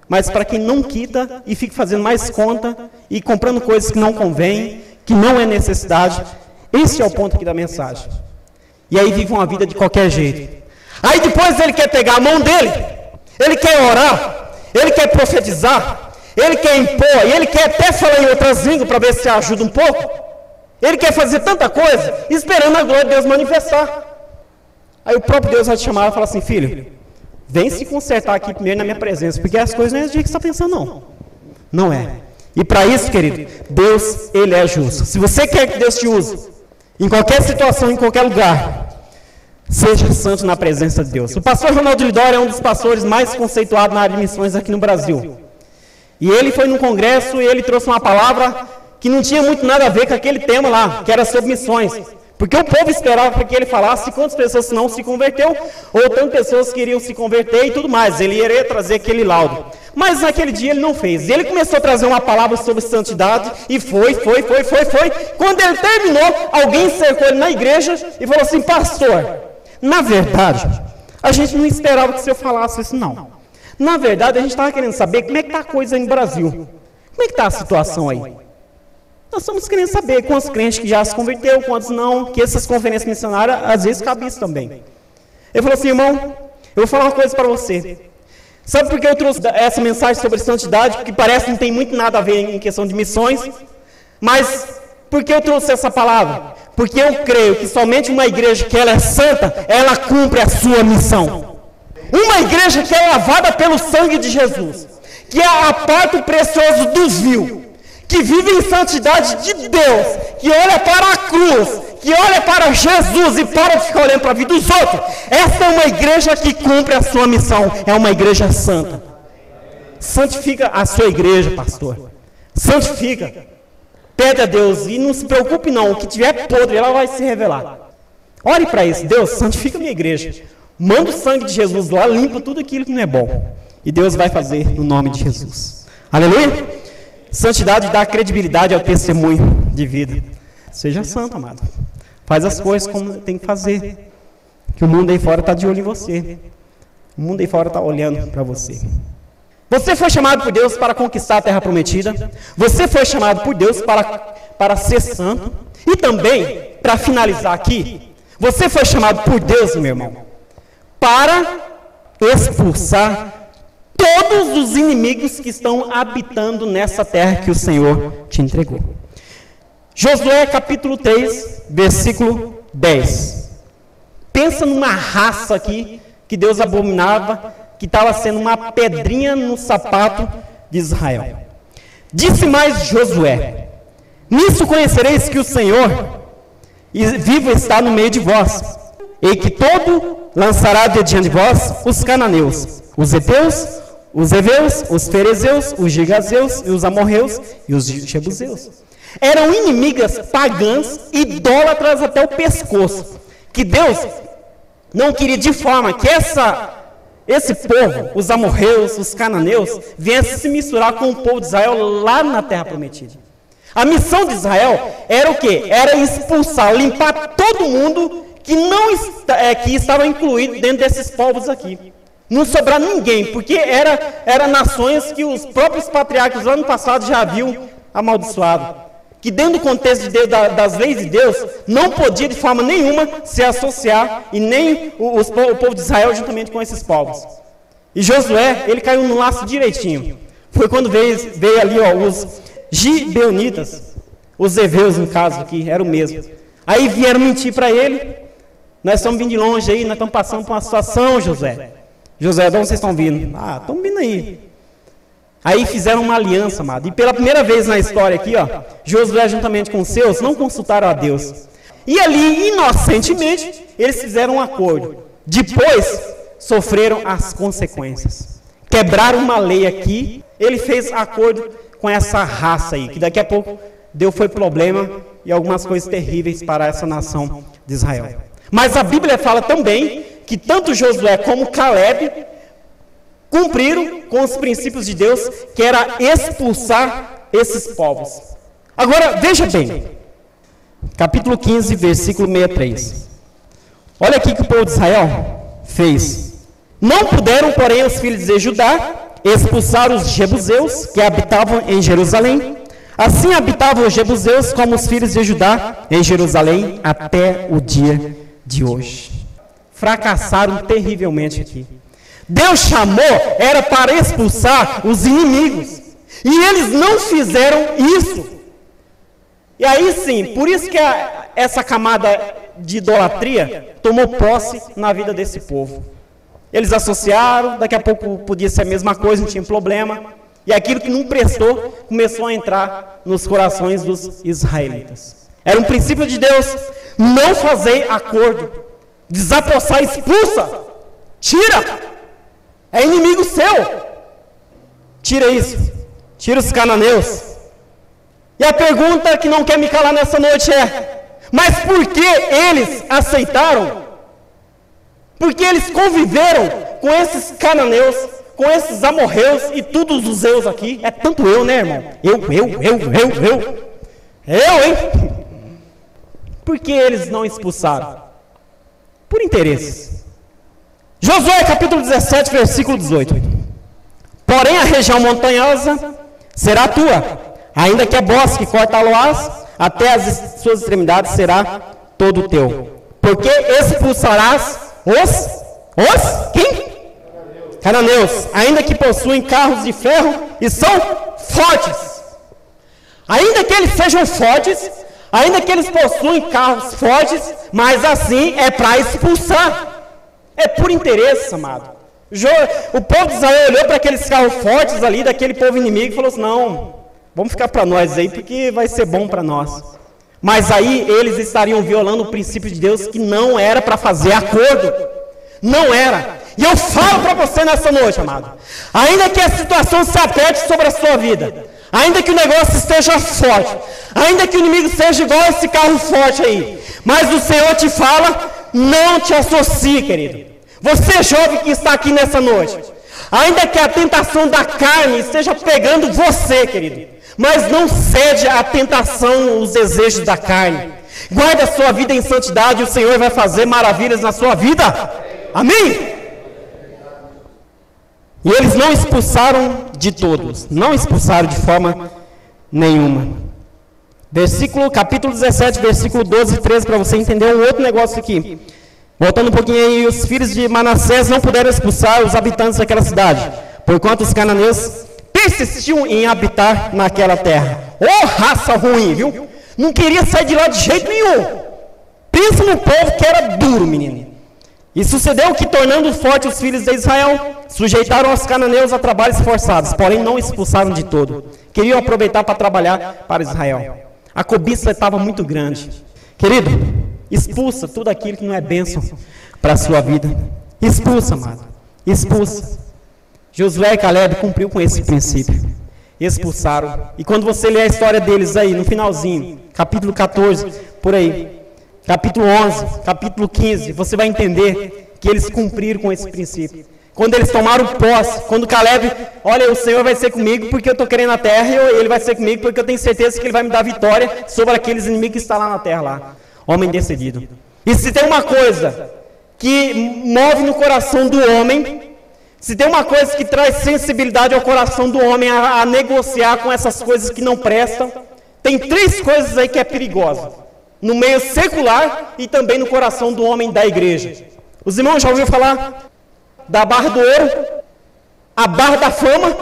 [SPEAKER 1] mas para quem não quita e fica fazendo mais conta e comprando coisas que não convém, que não é necessidade, esse é o ponto aqui da mensagem. E aí vive uma vida de qualquer jeito. Aí depois ele quer pegar a mão dele, ele quer orar, ele quer profetizar, ele quer impor, e ele quer até falar em outras línguas para ver se ajuda um pouco. Ele quer fazer tanta coisa, esperando a glória de Deus manifestar. Aí o próprio Deus vai te chamar e falar assim: filho, vem se consertar aqui primeiro na minha presença, porque as coisas não é do jeito que você está pensando, não. Não é. E para isso, querido, Deus, Ele é justo. Se você quer que Deus te use, em qualquer situação, em qualquer lugar, seja santo na presença de Deus. O pastor Ronaldo Lidório é um dos pastores mais conceituados na área de missões aqui no Brasil. E ele foi num congresso e ele trouxe uma palavra que não tinha muito nada a ver com aquele tema lá, que era sobre missões. Porque o povo esperava que ele falasse quantas pessoas não se converteu, ou tantas pessoas queriam se converter e tudo mais. Ele iria trazer aquele laudo. Mas naquele dia ele não fez. Ele começou a trazer uma palavra sobre santidade e foi. Quando ele terminou, alguém cercou ele na igreja e falou assim: pastor, na verdade, a gente não esperava que o senhor falasse isso não. Na verdade, a gente estava querendo saber como é que está a coisa aí no Brasil. Como é que está a situação aí? Nós estamos querendo saber quantos crentes que já se converteu, quantos não, que essas conferências missionárias às vezes cabem isso também. Ele falou assim: irmão, eu vou falar uma coisa para você. Sabe por que eu trouxe essa mensagem sobre santidade, que parece que não tem muito nada a ver em questão de missões? Mas por que eu trouxe essa palavra? Porque eu creio que somente uma igreja que ela é santa, ela cumpre a sua missão. Uma igreja que é lavada pelo sangue de Jesus, que aparta o precioso do vil, que vive em santidade de Deus, que olha para a cruz, que olha para Jesus e para de ficar olhando para a vida dos outros. Essa é uma igreja que cumpre a sua missão, é uma igreja santa. Santifica a sua igreja, pastor. Santifica. Pede a Deus e não se preocupe não, o que tiver podre, ela vai se revelar. Ore para isso: Deus, santifica a minha igreja. Manda o sangue de Jesus lá, limpa tudo aquilo que não é bom. E Deus vai fazer no nome de Jesus. Aleluia! Santidade dá credibilidade ao testemunho de vida. Seja santo, amado. Faz as coisas como tem que fazer. Que o mundo aí fora está de olho em você. O mundo aí fora está olhando para você. Você foi chamado por Deus para conquistar a terra prometida. Você foi chamado por Deus para ser santo. E também, para finalizar aqui, você foi chamado por Deus, meu irmão, para expulsar todos os inimigos que estão habitando nessa terra que o Senhor te entregou. Josué capítulo 3, versículo 10. Pensa numa raça aqui que Deus abominava, que estava sendo uma pedrinha no sapato de Israel. Disse mais Josué: nisso conhecereis que o Senhor vivo está no meio de vós, e que todo lançará de diante de vós os cananeus, os heteus, os heveus, os ferezeus, os gigazeus, e os amorreus e os jebuseus. Eram inimigas pagãs, idólatras até o pescoço, que Deus não queria de forma que esse povo, os amorreus, os cananeus, viesse se misturar com o povo de Israel lá na terra prometida. A missão de Israel era o quê? Era expulsar, limpar todo mundo que estava incluído dentro desses povos aqui. Não sobrar ninguém, porque era nações que os próprios patriarcas lá no passado já haviam amaldiçoado. Que dentro do contexto de Deus, das leis de Deus, não podia de forma nenhuma se associar, e nem o povo de Israel juntamente com esses povos. E Josué, ele caiu no laço direitinho. Foi quando veio ali os gibeonitas, os heveus no caso aqui, era o mesmo. Aí vieram mentir para ele: nós estamos vindo de longe aí, nós estamos passando por uma situação, Josué. Josué, de onde vocês estão vindo? Ah, estão vindo aí. Aí fizeram uma aliança, amado. E pela primeira vez na história aqui, Josué juntamente com os seus não consultaram a Deus. E ali, inocentemente, eles fizeram um acordo. Depois, sofreram as consequências. Quebraram uma lei aqui. Ele fez acordo com essa raça aí, que daqui a pouco foi problema e algumas coisas terríveis para essa nação de Israel. Mas a Bíblia fala também que tanto Josué como Caleb cumpriram com os princípios de Deus, que era expulsar esses povos. Agora, veja bem, capítulo 15, versículo 63. Olha aqui que o povo de Israel fez. Não puderam, porém, os filhos de Judá expulsar os jebuseus que habitavam em Jerusalém. Assim habitavam os jebuseus como os filhos de Judá em Jerusalém até o dia de hoje. Fracassaram terrivelmente aqui. Deus chamou, era para expulsar os inimigos. E eles não fizeram isso. E aí sim, por isso que essa camada de idolatria tomou posse na vida desse povo. Eles associaram, daqui a pouco podia ser a mesma coisa, não tinha problema. E aquilo que não prestou começou a entrar nos corações dos israelitas. Era um princípio de Deus: não fazer acordo, desapossar, expulsa, tira. É inimigo seu. Tira isso. Tira os cananeus. E a pergunta que não quer me calar nessa noite é: Mas porque eles aceitaram, porque eles conviveram com esses cananeus, com esses amorreus e todos os eus aqui, é tanto eu, né, irmão? Eu, hein? Por que eles não expulsaram? Por interesses. Josué capítulo 17, versículo 18. Porém a região montanhosa será tua, ainda que a bosque corta-lo-ás, até as suas extremidades será todo teu. Porque expulsarás quem? Cananeus, ainda que possuem carros de ferro e são fortes. Ainda que eles sejam fortes, ainda que eles possuem carros fortes, mas assim é para expulsar. É por interesse, amado. O povo de Israel olhou para aqueles carros fortes ali, daquele povo inimigo, e falou assim, não, vamos ficar para nós aí, porque vai ser bom para nós. Mas aí eles estariam violando o princípio de Deus, que não era para fazer acordo. Não era. E eu falo para você nessa noite, amado, ainda que a situação se aperte sobre a sua vida, ainda que o negócio esteja forte, ainda que o inimigo seja igual a esse carro forte aí, mas o Senhor te fala, não te associe, querido. Você jovem que está aqui nessa noite, ainda que a tentação da carne esteja pegando você, querido, mas não cede à tentação, os desejos da carne. Guarda a sua vida em santidade, o Senhor vai fazer maravilhas na sua vida. Amém? E eles não expulsaram de todos, não expulsaram de forma nenhuma. Capítulo 17, versículo 12 e 13, para você entender um outro negócio aqui. Voltando um pouquinho aí, os filhos de Manassés não puderam expulsar os habitantes daquela cidade, porquanto os cananeus persistiam em habitar naquela terra. Raça ruim, viu? Não queria sair de lá de jeito nenhum. Pensa no povo que era duro, menino. E sucedeu que, tornando forte os filhos de Israel, sujeitaram os cananeus a trabalhos forçados, porém não expulsaram de todo. Queriam aproveitar para trabalhar para Israel. A cobiça estava muito grande. Querido, expulsa tudo aquilo que não é bênção para a sua vida. Expulsa, amado. Expulsa. Josué e Caleb cumpriu com esse princípio. Expulsaram. E quando você lê a história deles aí, no finalzinho, capítulo 14, por aí, capítulo 11, capítulo 15, você vai entender que eles cumpriram com esse princípio. Quando eles tomaram posse, quando Caleb, olha, o Senhor vai ser comigo porque eu estou querendo a terra, e ele vai ser comigo porque eu tenho certeza que ele vai me dar vitória sobre aqueles inimigos que estão lá na terra, lá. Homem decidido. E se tem uma coisa que move no coração do homem, se tem uma coisa que traz sensibilidade ao coração do homem a negociar com essas coisas que não prestam, tem 3 coisas aí que é perigosa. No meio secular e também no coração do homem da igreja. Os irmãos já ouviram falar da barra do ouro, a barra da fama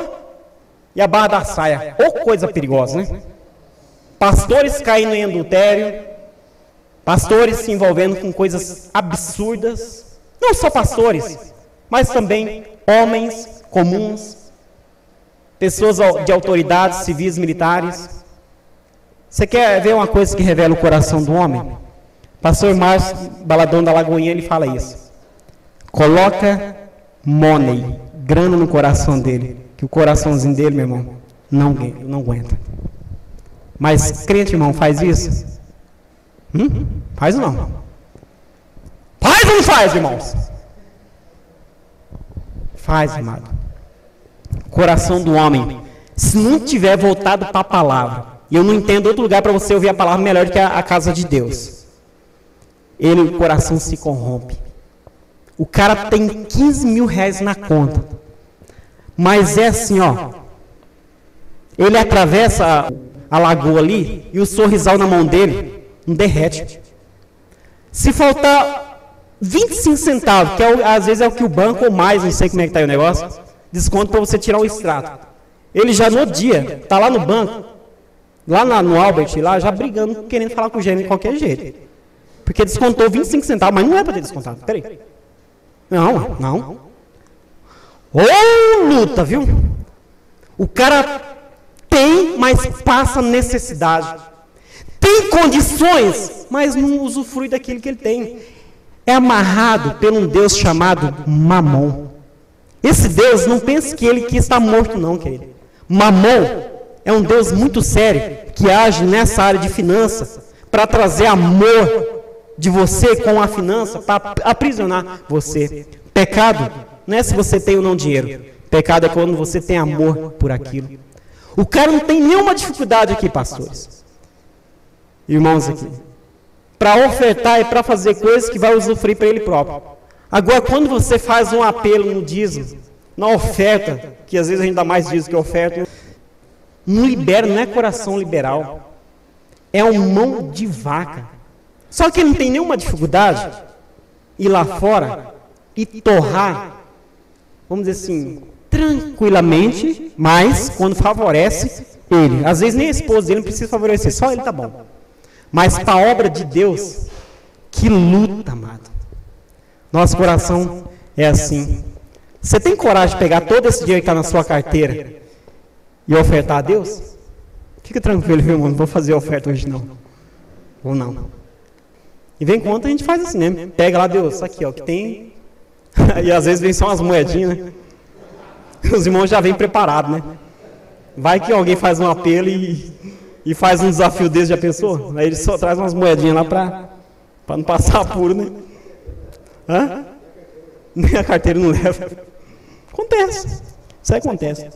[SPEAKER 1] e a barra da saia? Ou coisa perigosa, né? Pastores caindo em adultério, pastores se envolvendo com coisas absurdas, não só pastores, mas também homens comuns, pessoas de autoridades civis, militares. Você quer ver uma coisa que revela o coração do homem? Pastor Márcio Baladão da Lagoinha, ele fala isso. Coloca money, grana no coração dele, que o coraçãozinho dele, meu irmão, não aguenta. Mas crente, irmão, faz isso? Faz ou não? Faz ou não faz, irmãos? Faz, amado. Coração do homem, se não tiver voltado para a palavra, e eu não entendo outro lugar para você ouvir a palavra melhor do que a casa de Deus, o coração se corrompe. O cara tem 15 mil reais na conta, mas é assim, ó, ele atravessa a lagoa ali, e o sorrisal na mão dele não derrete. Se faltar 25 centavos, que às vezes é o que o banco, ou mais, não sei como é que está aí o negócio, desconto para você tirar o extrato. Ele já no dia, está lá no banco, lá no Albert, lá já brigando, querendo falar com o gerente de qualquer jeito. Porque descontou 25 centavos, mas não é para ter descontado. Peraí. Não. Ô, luta, viu? O cara tem, mas passa necessidade. Tem condições, mas não usufrui daquilo que ele tem. É amarrado por um Deus chamado Mamon. Esse Deus, não pense que ele está morto não, querido. Mamon é um Deus muito sério, que age nessa área de finanças, para trazer amor de você com a finança, para aprisionar você. Pecado não é se você tem ou não dinheiro. Pecado é quando você tem amor por aquilo. O cara não tem nenhuma dificuldade aqui, pastores. Irmãos aqui. Para ofertar e para fazer coisas que vai usufruir para ele próprio. Agora, quando você faz um apelo no dízimo, na oferta, que às vezes a gente dá mais dízimo que oferta, não libera, não é coração liberal. É um mão de vaca. Só que ele não tem nenhuma dificuldade ir lá fora e torrar, vamos dizer assim, tranquilamente, mas quando favorece ele. Às vezes nem a esposa dele não precisa favorecer, só ele tá bom. Mas para a obra de Deus, que luta, amado. Nosso coração é assim. Você tem coragem de pegar todo esse dinheiro que está na sua carteira e ofertar a Deus? Fica tranquilo, meu irmão, não vou fazer oferta hoje não. Ou não. E vem conta, a gente faz assim, né? Pega lá, Deus, aqui ó, que tem. E às vezes vem só umas moedinhas, né? Os irmãos já vêm preparados, né? Vai que alguém faz um apelo e faz um desafio desse, já pensou? Aí ele só traz umas moedinhas lá para não passar apuro, né? Hã? Nem a carteira não leva. Acontece. Isso aí acontece.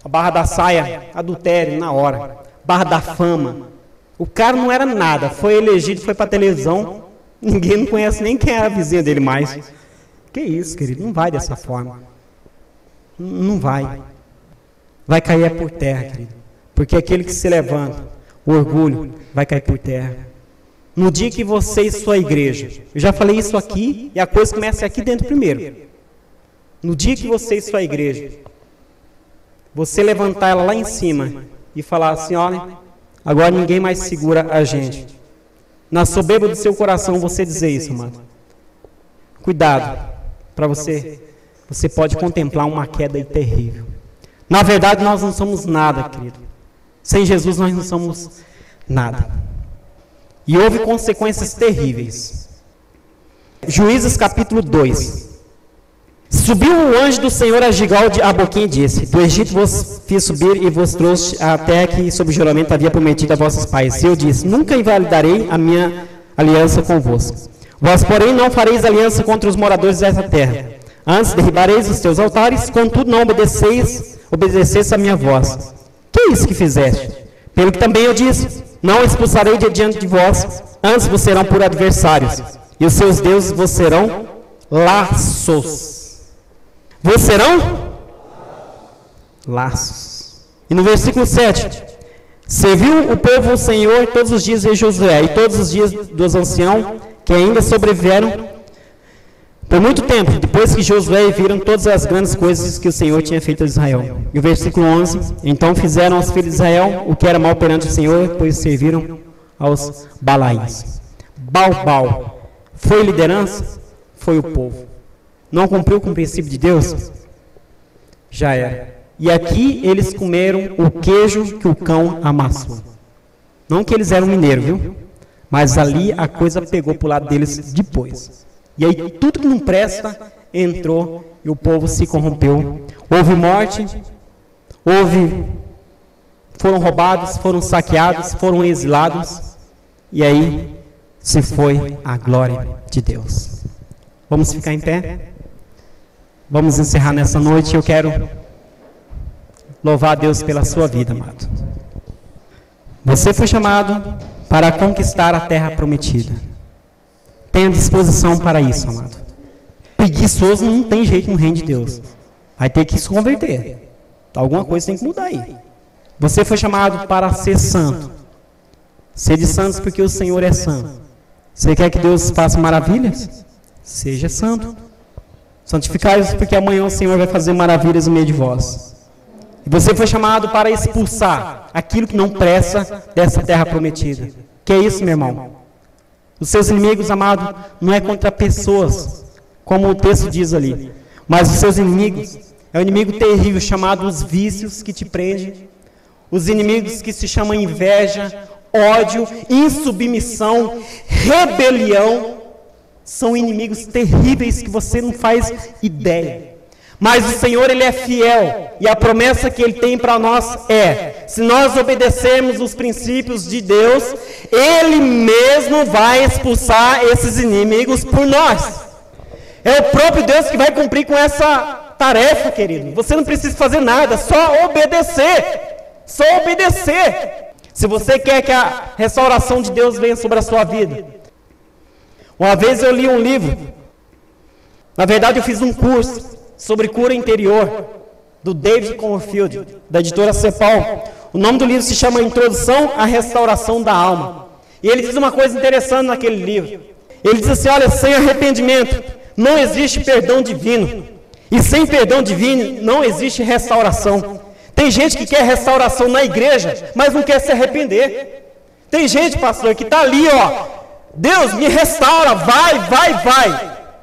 [SPEAKER 1] A barra da saia, adultério, na hora. Barra da fama. O cara não era nada. Foi elegido, foi para televisão. Ninguém não conhece nem quem era a vizinha dele mais. Que isso, querido? Não vai dessa forma. Não vai. Vai cair por terra, querido. Porque aquele que se levanta, o orgulho, vai cair por terra. No dia que você e sua igreja, eu já falei isso aqui, e a coisa começa aqui dentro primeiro. No dia que você e sua igreja, você levantar ela lá em cima e falar assim, olha, agora ninguém mais segura a gente. Na soberba do seu coração você dizer isso, amado. Cuidado, para você pode contemplar uma queda terrível. Na verdade, nós não somos nada, querido. Sem Jesus nós não somos nada. E houve consequências terríveis. Juízes capítulo 2. Subiu o anjo do Senhor a Gigal de Aboquim e disse, do Egito vos fiz subir e vos trouxe a terra que sob juramento havia prometido a vossos pais. E eu disse, nunca invalidarei a minha aliança convosco. Vós, porém, não fareis aliança contra os moradores dessa terra. Antes derribareis os teus altares, contudo não obedeceis a minha voz. Que é isso que fizeste? Pelo que também eu disse, não expulsarei de diante de vós, antes vos serão por adversários, e os seus deuses vos serão laços. Vos serão laços. E no versículo 7, serviu o povo o Senhor todos os dias de Josué, e todos os dias dos anciãos que ainda sobreviveram por muito tempo, depois que Josué viram todas as grandes coisas que o Senhor tinha feito a Israel. E o versículo 11, então fizeram aos filhos de Israel o que era mal perante o Senhor, pois serviram aos Balaíns. Baal foi liderança? Foi o povo. Não cumpriu com o princípio de Deus? Já era. E aqui eles comeram o queijo que o cão amassou. Não que eles eram mineiros, viu? Mas ali a coisa pegou para o lado deles depois. E aí tudo que não presta entrou e o povo se corrompeu. Houve morte, foram roubados, foram saqueados, foram exilados. E aí se foi a glória de Deus. Vamos ficar em pé? Vamos encerrar nessa noite. Eu quero louvar a Deus pela sua vida, amado. Você foi chamado para conquistar a terra prometida. Tenha disposição para isso, amado. Preguiçoso não tem jeito no reino de Deus. Vai ter que se converter. Alguma coisa tem que mudar aí. Você foi chamado para ser santo. Sede santos porque o Senhor é santo. Você quer que Deus faça maravilhas? Seja santo. Santificai-vos porque amanhã o Senhor vai fazer maravilhas no meio de vós. E você foi chamado para expulsar aquilo que não presta dessa terra prometida. Que é isso, meu irmão? Os seus inimigos, amado, não é contra pessoas, como o texto diz ali. Mas os seus inimigos é um inimigo terrível chamado os vícios que te prendem. Os inimigos que se chamam inveja, ódio, insubmissão, rebelião. São inimigos terríveis que você não faz ideia. Mas o Senhor, Ele é fiel, e a promessa que Ele tem para nós é: se nós obedecermos os princípios de Deus, Ele mesmo vai expulsar esses inimigos por nós. É o próprio Deus que vai cumprir com essa tarefa, querido. Você não precisa fazer nada, só obedecer. Só obedecer. Se você quer que a restauração de Deus venha sobre a sua vida. Uma vez eu li um livro, na verdade eu fiz um curso sobre cura interior, do David Confield, da editora Cepal. O nome do livro se chama Introdução à Restauração da Alma. E ele diz uma coisa interessante naquele livro. Ele diz assim: olha, sem arrependimento não existe perdão divino. E sem perdão divino não existe restauração. Tem gente que quer restauração na igreja, mas não quer se arrepender. Tem gente, pastor, que está ali, ó, Deus me restaura, vai.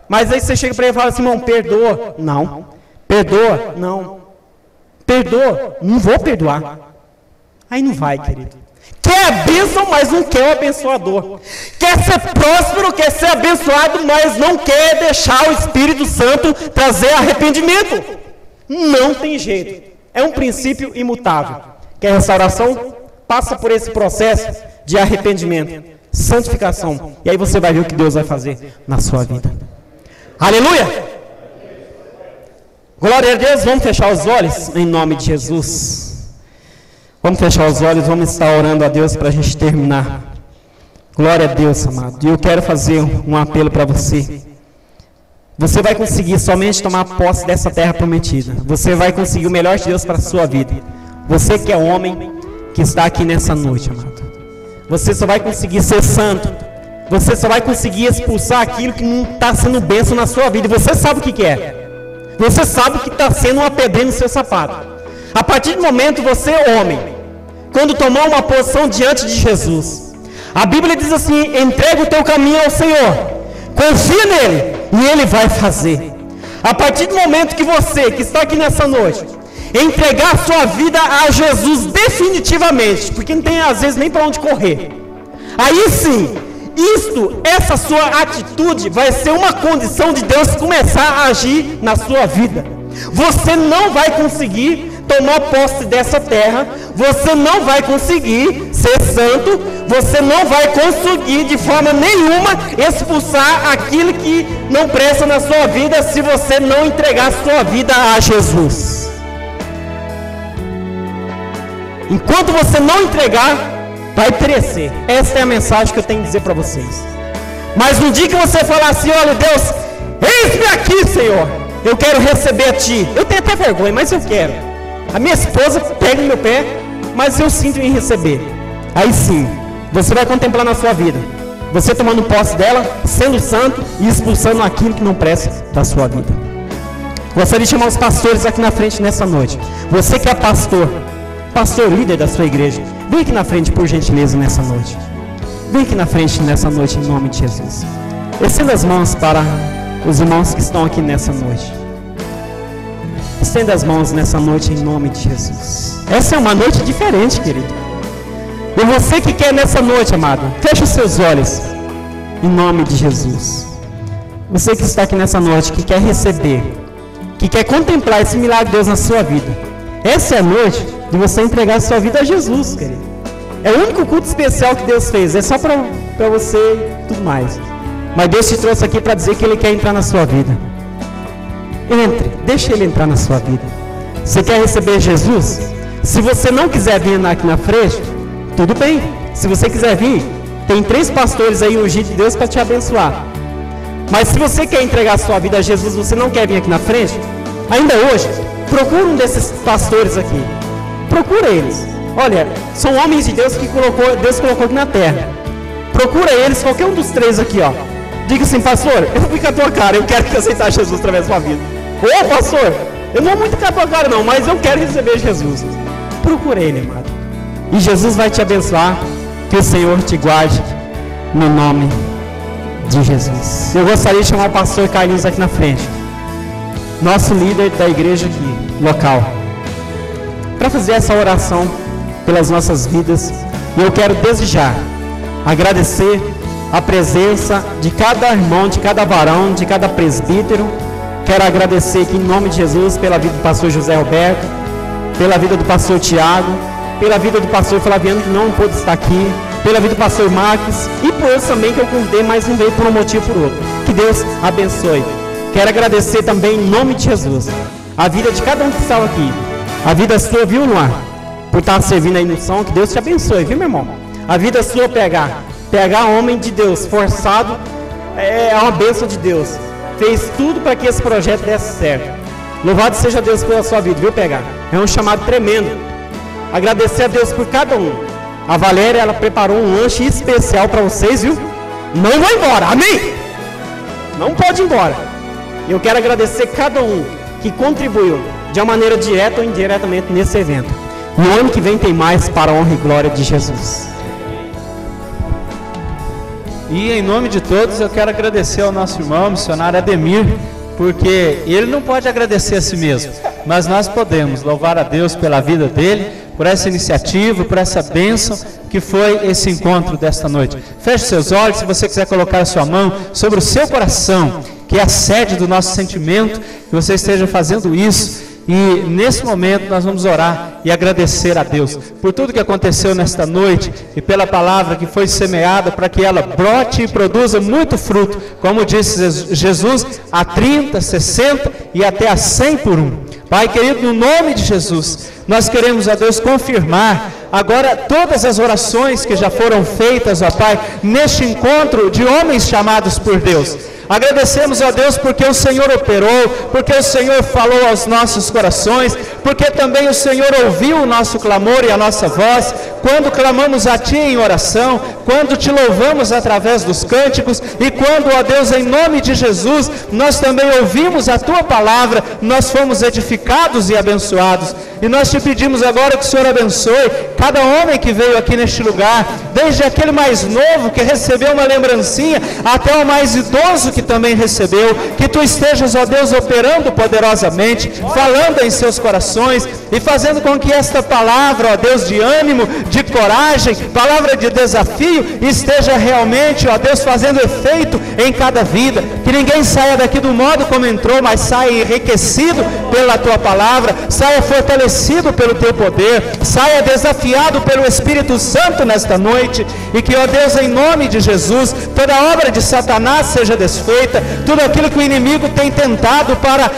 [SPEAKER 1] Mas aí você chega para ele e fala assim: irmão, perdoa. Não. Perdoa? Não. Perdoa? Não vou perdoar. Aí não vai, querido. Quer a bênção, mas não quer o abençoador. Quer ser próspero, quer ser abençoado, mas não quer deixar o Espírito Santo trazer arrependimento. Não tem jeito. É um princípio imutável. Quer restauração? Passa por esse processo de arrependimento, santificação. E aí você vai ver o que Deus vai fazer na sua vida. Aleluia! Glória a Deus. Vamos fechar os olhos em nome de Jesus. Vamos fechar os olhos, vamos estar orando a Deus para a gente terminar. Glória a Deus, amado. E eu quero fazer um apelo para você. Você vai conseguir somente tomar posse dessa terra prometida. Você vai conseguir o melhor de Deus para a sua vida. Você que é homem, que está aqui nessa noite, amado. Você só vai conseguir ser santo. Você só vai conseguir expulsar aquilo que não está sendo bênção na sua vida. Você sabe o que é. Você sabe que está sendo uma pedrinha no seu sapato. A partir do momento, você, homem, quando tomar uma posição diante de Jesus, a Bíblia diz assim: entrega o teu caminho ao Senhor, confia nele e ele vai fazer. A partir do momento que você, que está aqui nessa noite, entregar a sua vida a Jesus definitivamente, porque não tem às vezes nem para onde correr, aí sim, essa sua atitude vai ser uma condição de Deus começar a agir na sua vida. Você não vai conseguir tomar posse dessa terra, você não vai conseguir ser santo, você não vai conseguir de forma nenhuma expulsar aquilo que não presta na sua vida se você não entregar a sua vida a Jesus. Enquanto você não entregar, vai perecer. Essa é a mensagem que eu tenho que dizer para vocês. Mas no dia que você falar assim: olha, Deus, eis-me aqui, Senhor, eu quero receber a Ti. Eu tenho até vergonha, mas eu quero. A minha esposa pega no meu pé, mas eu sinto em receber. Aí sim, você vai contemplar na sua vida, você tomando posse dela, sendo santo e expulsando aquilo que não presta da sua vida. Gostaria de chamar os pastores aqui na frente nessa noite. Você que é pastor líder da sua igreja, vem aqui na frente por gentileza nessa noite. Vem aqui na frente nessa noite em nome de Jesus. Estenda as mãos para os irmãos que estão aqui nessa noite. Estenda as mãos nessa noite em nome de Jesus. Essa é uma noite diferente, querido. E você que quer nessa noite, amado, feche os seus olhos em nome de Jesus. Você que está aqui nessa noite, que quer receber, que quer contemplar esse milagre de Deus na sua vida, essa é a noite de você entregar a sua vida a Jesus, querido. É o único culto especial que Deus fez. É só para você e tudo mais. Mas Deus te trouxe aqui para dizer que Ele quer entrar na sua vida. Entre, deixa Ele entrar na sua vida. Você quer receber Jesus? Se você não quiser vir aqui na frente, tudo bem. Se você quiser vir, tem 3 pastores aí ungidos de Deus para te abençoar. Mas se você quer entregar a sua vida a Jesus, você não quer vir aqui na frente, ainda hoje, procura um desses pastores aqui. Procura eles. Olha, são homens de Deus que Deus colocou aqui na terra. Procura eles, qualquer um dos 3 aqui, ó. Diga assim: pastor, eu vou ficar com a tua cara, eu quero que aceitar Jesus através da sua vida. Ô pastor, eu não vou muito com a tua cara não, mas eu quero receber Jesus. Procura ele, amado. E Jesus vai te abençoar. Que o Senhor te guarde no nome de Jesus. Eu gostaria de chamar o pastor Carlinhos aqui na frente, nosso líder da igreja aqui, local, para fazer essa oração pelas nossas vidas. E eu quero desde já agradecer a presença de cada irmão, de cada varão, de cada presbítero Quero agradecer aqui em nome de Jesus pela vida do pastor José Roberto, pela vida do pastor Tiago, pela vida do pastor Flaviano, que não pôde estar aqui, pela vida do pastor Marcos e por outros também que eu convidei, mas não veio por um motivo ou por outro. Que Deus abençoe. Quero agradecer também em nome de Jesus a vida de cada um que estava aqui. A vida sua, viu, Luar? Por estar servindo aí no som, que Deus te abençoe, viu, meu irmão? A vida sua pegar homem de Deus forçado é uma bênção de Deus. Fez tudo para que esse projeto desse certo. Louvado seja Deus pela sua vida, viu, pegar? É um chamado tremendo. Agradecer a Deus por cada um. A Valéria, ela preparou um lanche especial para vocês, viu? Não vão embora, amém? Não pode ir embora. Eu quero agradecer cada um que contribuiu de uma maneira direta ou indiretamente nesse evento. E o ano que vem tem mais para a honra e glória de Jesus.
[SPEAKER 2] E em nome de todos eu quero agradecer ao nosso irmão, missionário Ademir, porque ele não pode agradecer a si mesmo, mas nós podemos louvar a Deus pela vida dele, por essa iniciativa, por essa bênção que foi esse encontro desta noite. Feche seus olhos, se você quiser colocar a sua mão sobre o seu coração, que é a sede do nosso sentimento, que você esteja fazendo isso. E nesse momento nós vamos orar e agradecer a Deus por tudo que aconteceu nesta noite e pela palavra que foi semeada para que ela brote e produza muito fruto, como disse Jesus, a 30, 60 e até a 100 por um. Pai querido, no nome de Jesus, nós queremos a Deus confirmar agora todas as orações que já foram feitas, ó Pai, neste encontro de homens chamados por Deus. Agradecemos a Deus porque o Senhor operou, porque o Senhor falou aos nossos corações, porque também o Senhor ouviu o nosso clamor e a nossa voz, quando clamamos a Ti em oração, quando Te louvamos através dos cânticos, e quando, ó Deus, em nome de Jesus, nós também ouvimos a Tua palavra, nós fomos edificados e abençoados. E nós Te pedimos agora que o Senhor abençoe cada homem que veio aqui neste lugar, desde aquele mais novo que recebeu uma lembrancinha, até o mais idoso que também recebeu, que Tu estejas, ó Deus, operando poderosamente, falando em seus corações e fazendo com que esta palavra, ó Deus, de ânimo, de coragem, palavra de desafio, esteja realmente, ó Deus, fazendo efeito em cada vida, que ninguém saia daqui do modo como entrou, mas saia enriquecido pela Tua palavra, saia fortalecido pelo Teu poder, saia desafiado pelo Espírito Santo nesta noite, e que, ó Deus, em nome de Jesus, toda obra de Satanás seja desfeita, tudo aquilo que o inimigo tem tentado para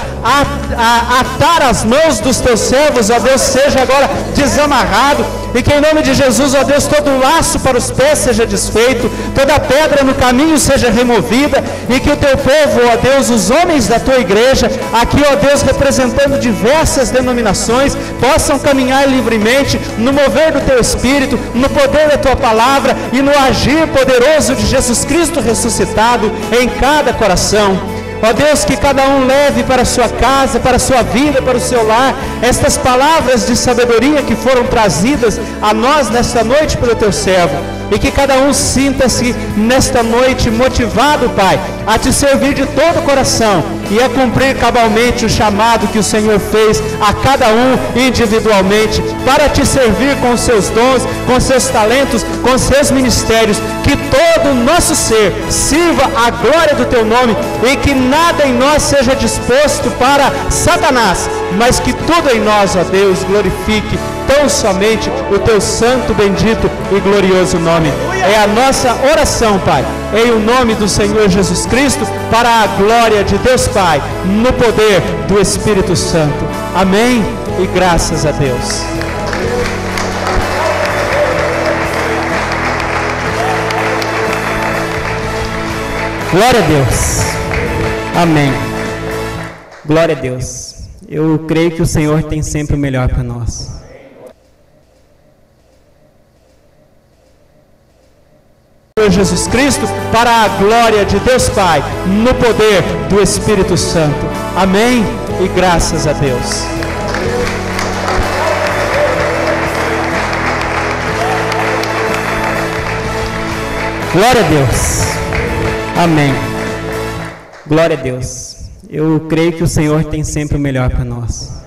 [SPEAKER 2] atar as mãos dos Teus servos, ó Deus, seja agora desamarrado, e que em nome de Jesus, ó Deus, todo laço para os pés seja desfeito, toda pedra no caminho seja removida, e que o Teu povo, ó Deus, os homens da Tua igreja, aqui, ó Deus, representando diversas denominações, possam caminhar livremente no mover do Teu Espírito, no poder da Tua palavra e no agir poderoso de Jesus Cristo ressuscitado em cada coração. Ó Deus, que cada um leve para a sua casa, para a sua vida, para o seu lar, estas palavras de sabedoria que foram trazidas a nós nesta noite pelo Teu servo, e que cada um sinta-se nesta noite motivado, Pai, a Te servir de todo o coração e a cumprir cabalmente o chamado que o Senhor fez a cada um individualmente, para Te servir com os seus dons, com os seus talentos, com os seus ministérios, que todo o nosso ser sirva a glória do Teu nome, e que nada em nós seja disposto para Satanás, mas que tudo em nós, ó Deus, glorifique tão somente o Teu santo, bendito e glorioso nome. É a nossa oração, Pai, em o nome do Senhor Jesus Cristo, para a glória de Deus Pai, no poder do Espírito Santo. Amém e graças a Deus.
[SPEAKER 1] Glória a Deus. Amém. Glória a Deus. Eu creio que o Senhor tem sempre o melhor para nós.
[SPEAKER 2] Jesus Cristo, para a glória de Deus Pai, no poder do Espírito Santo. Amém e graças a Deus.
[SPEAKER 1] Glória a Deus. Amém. Glória a Deus. Eu creio que o Senhor tem sempre o melhor para nós.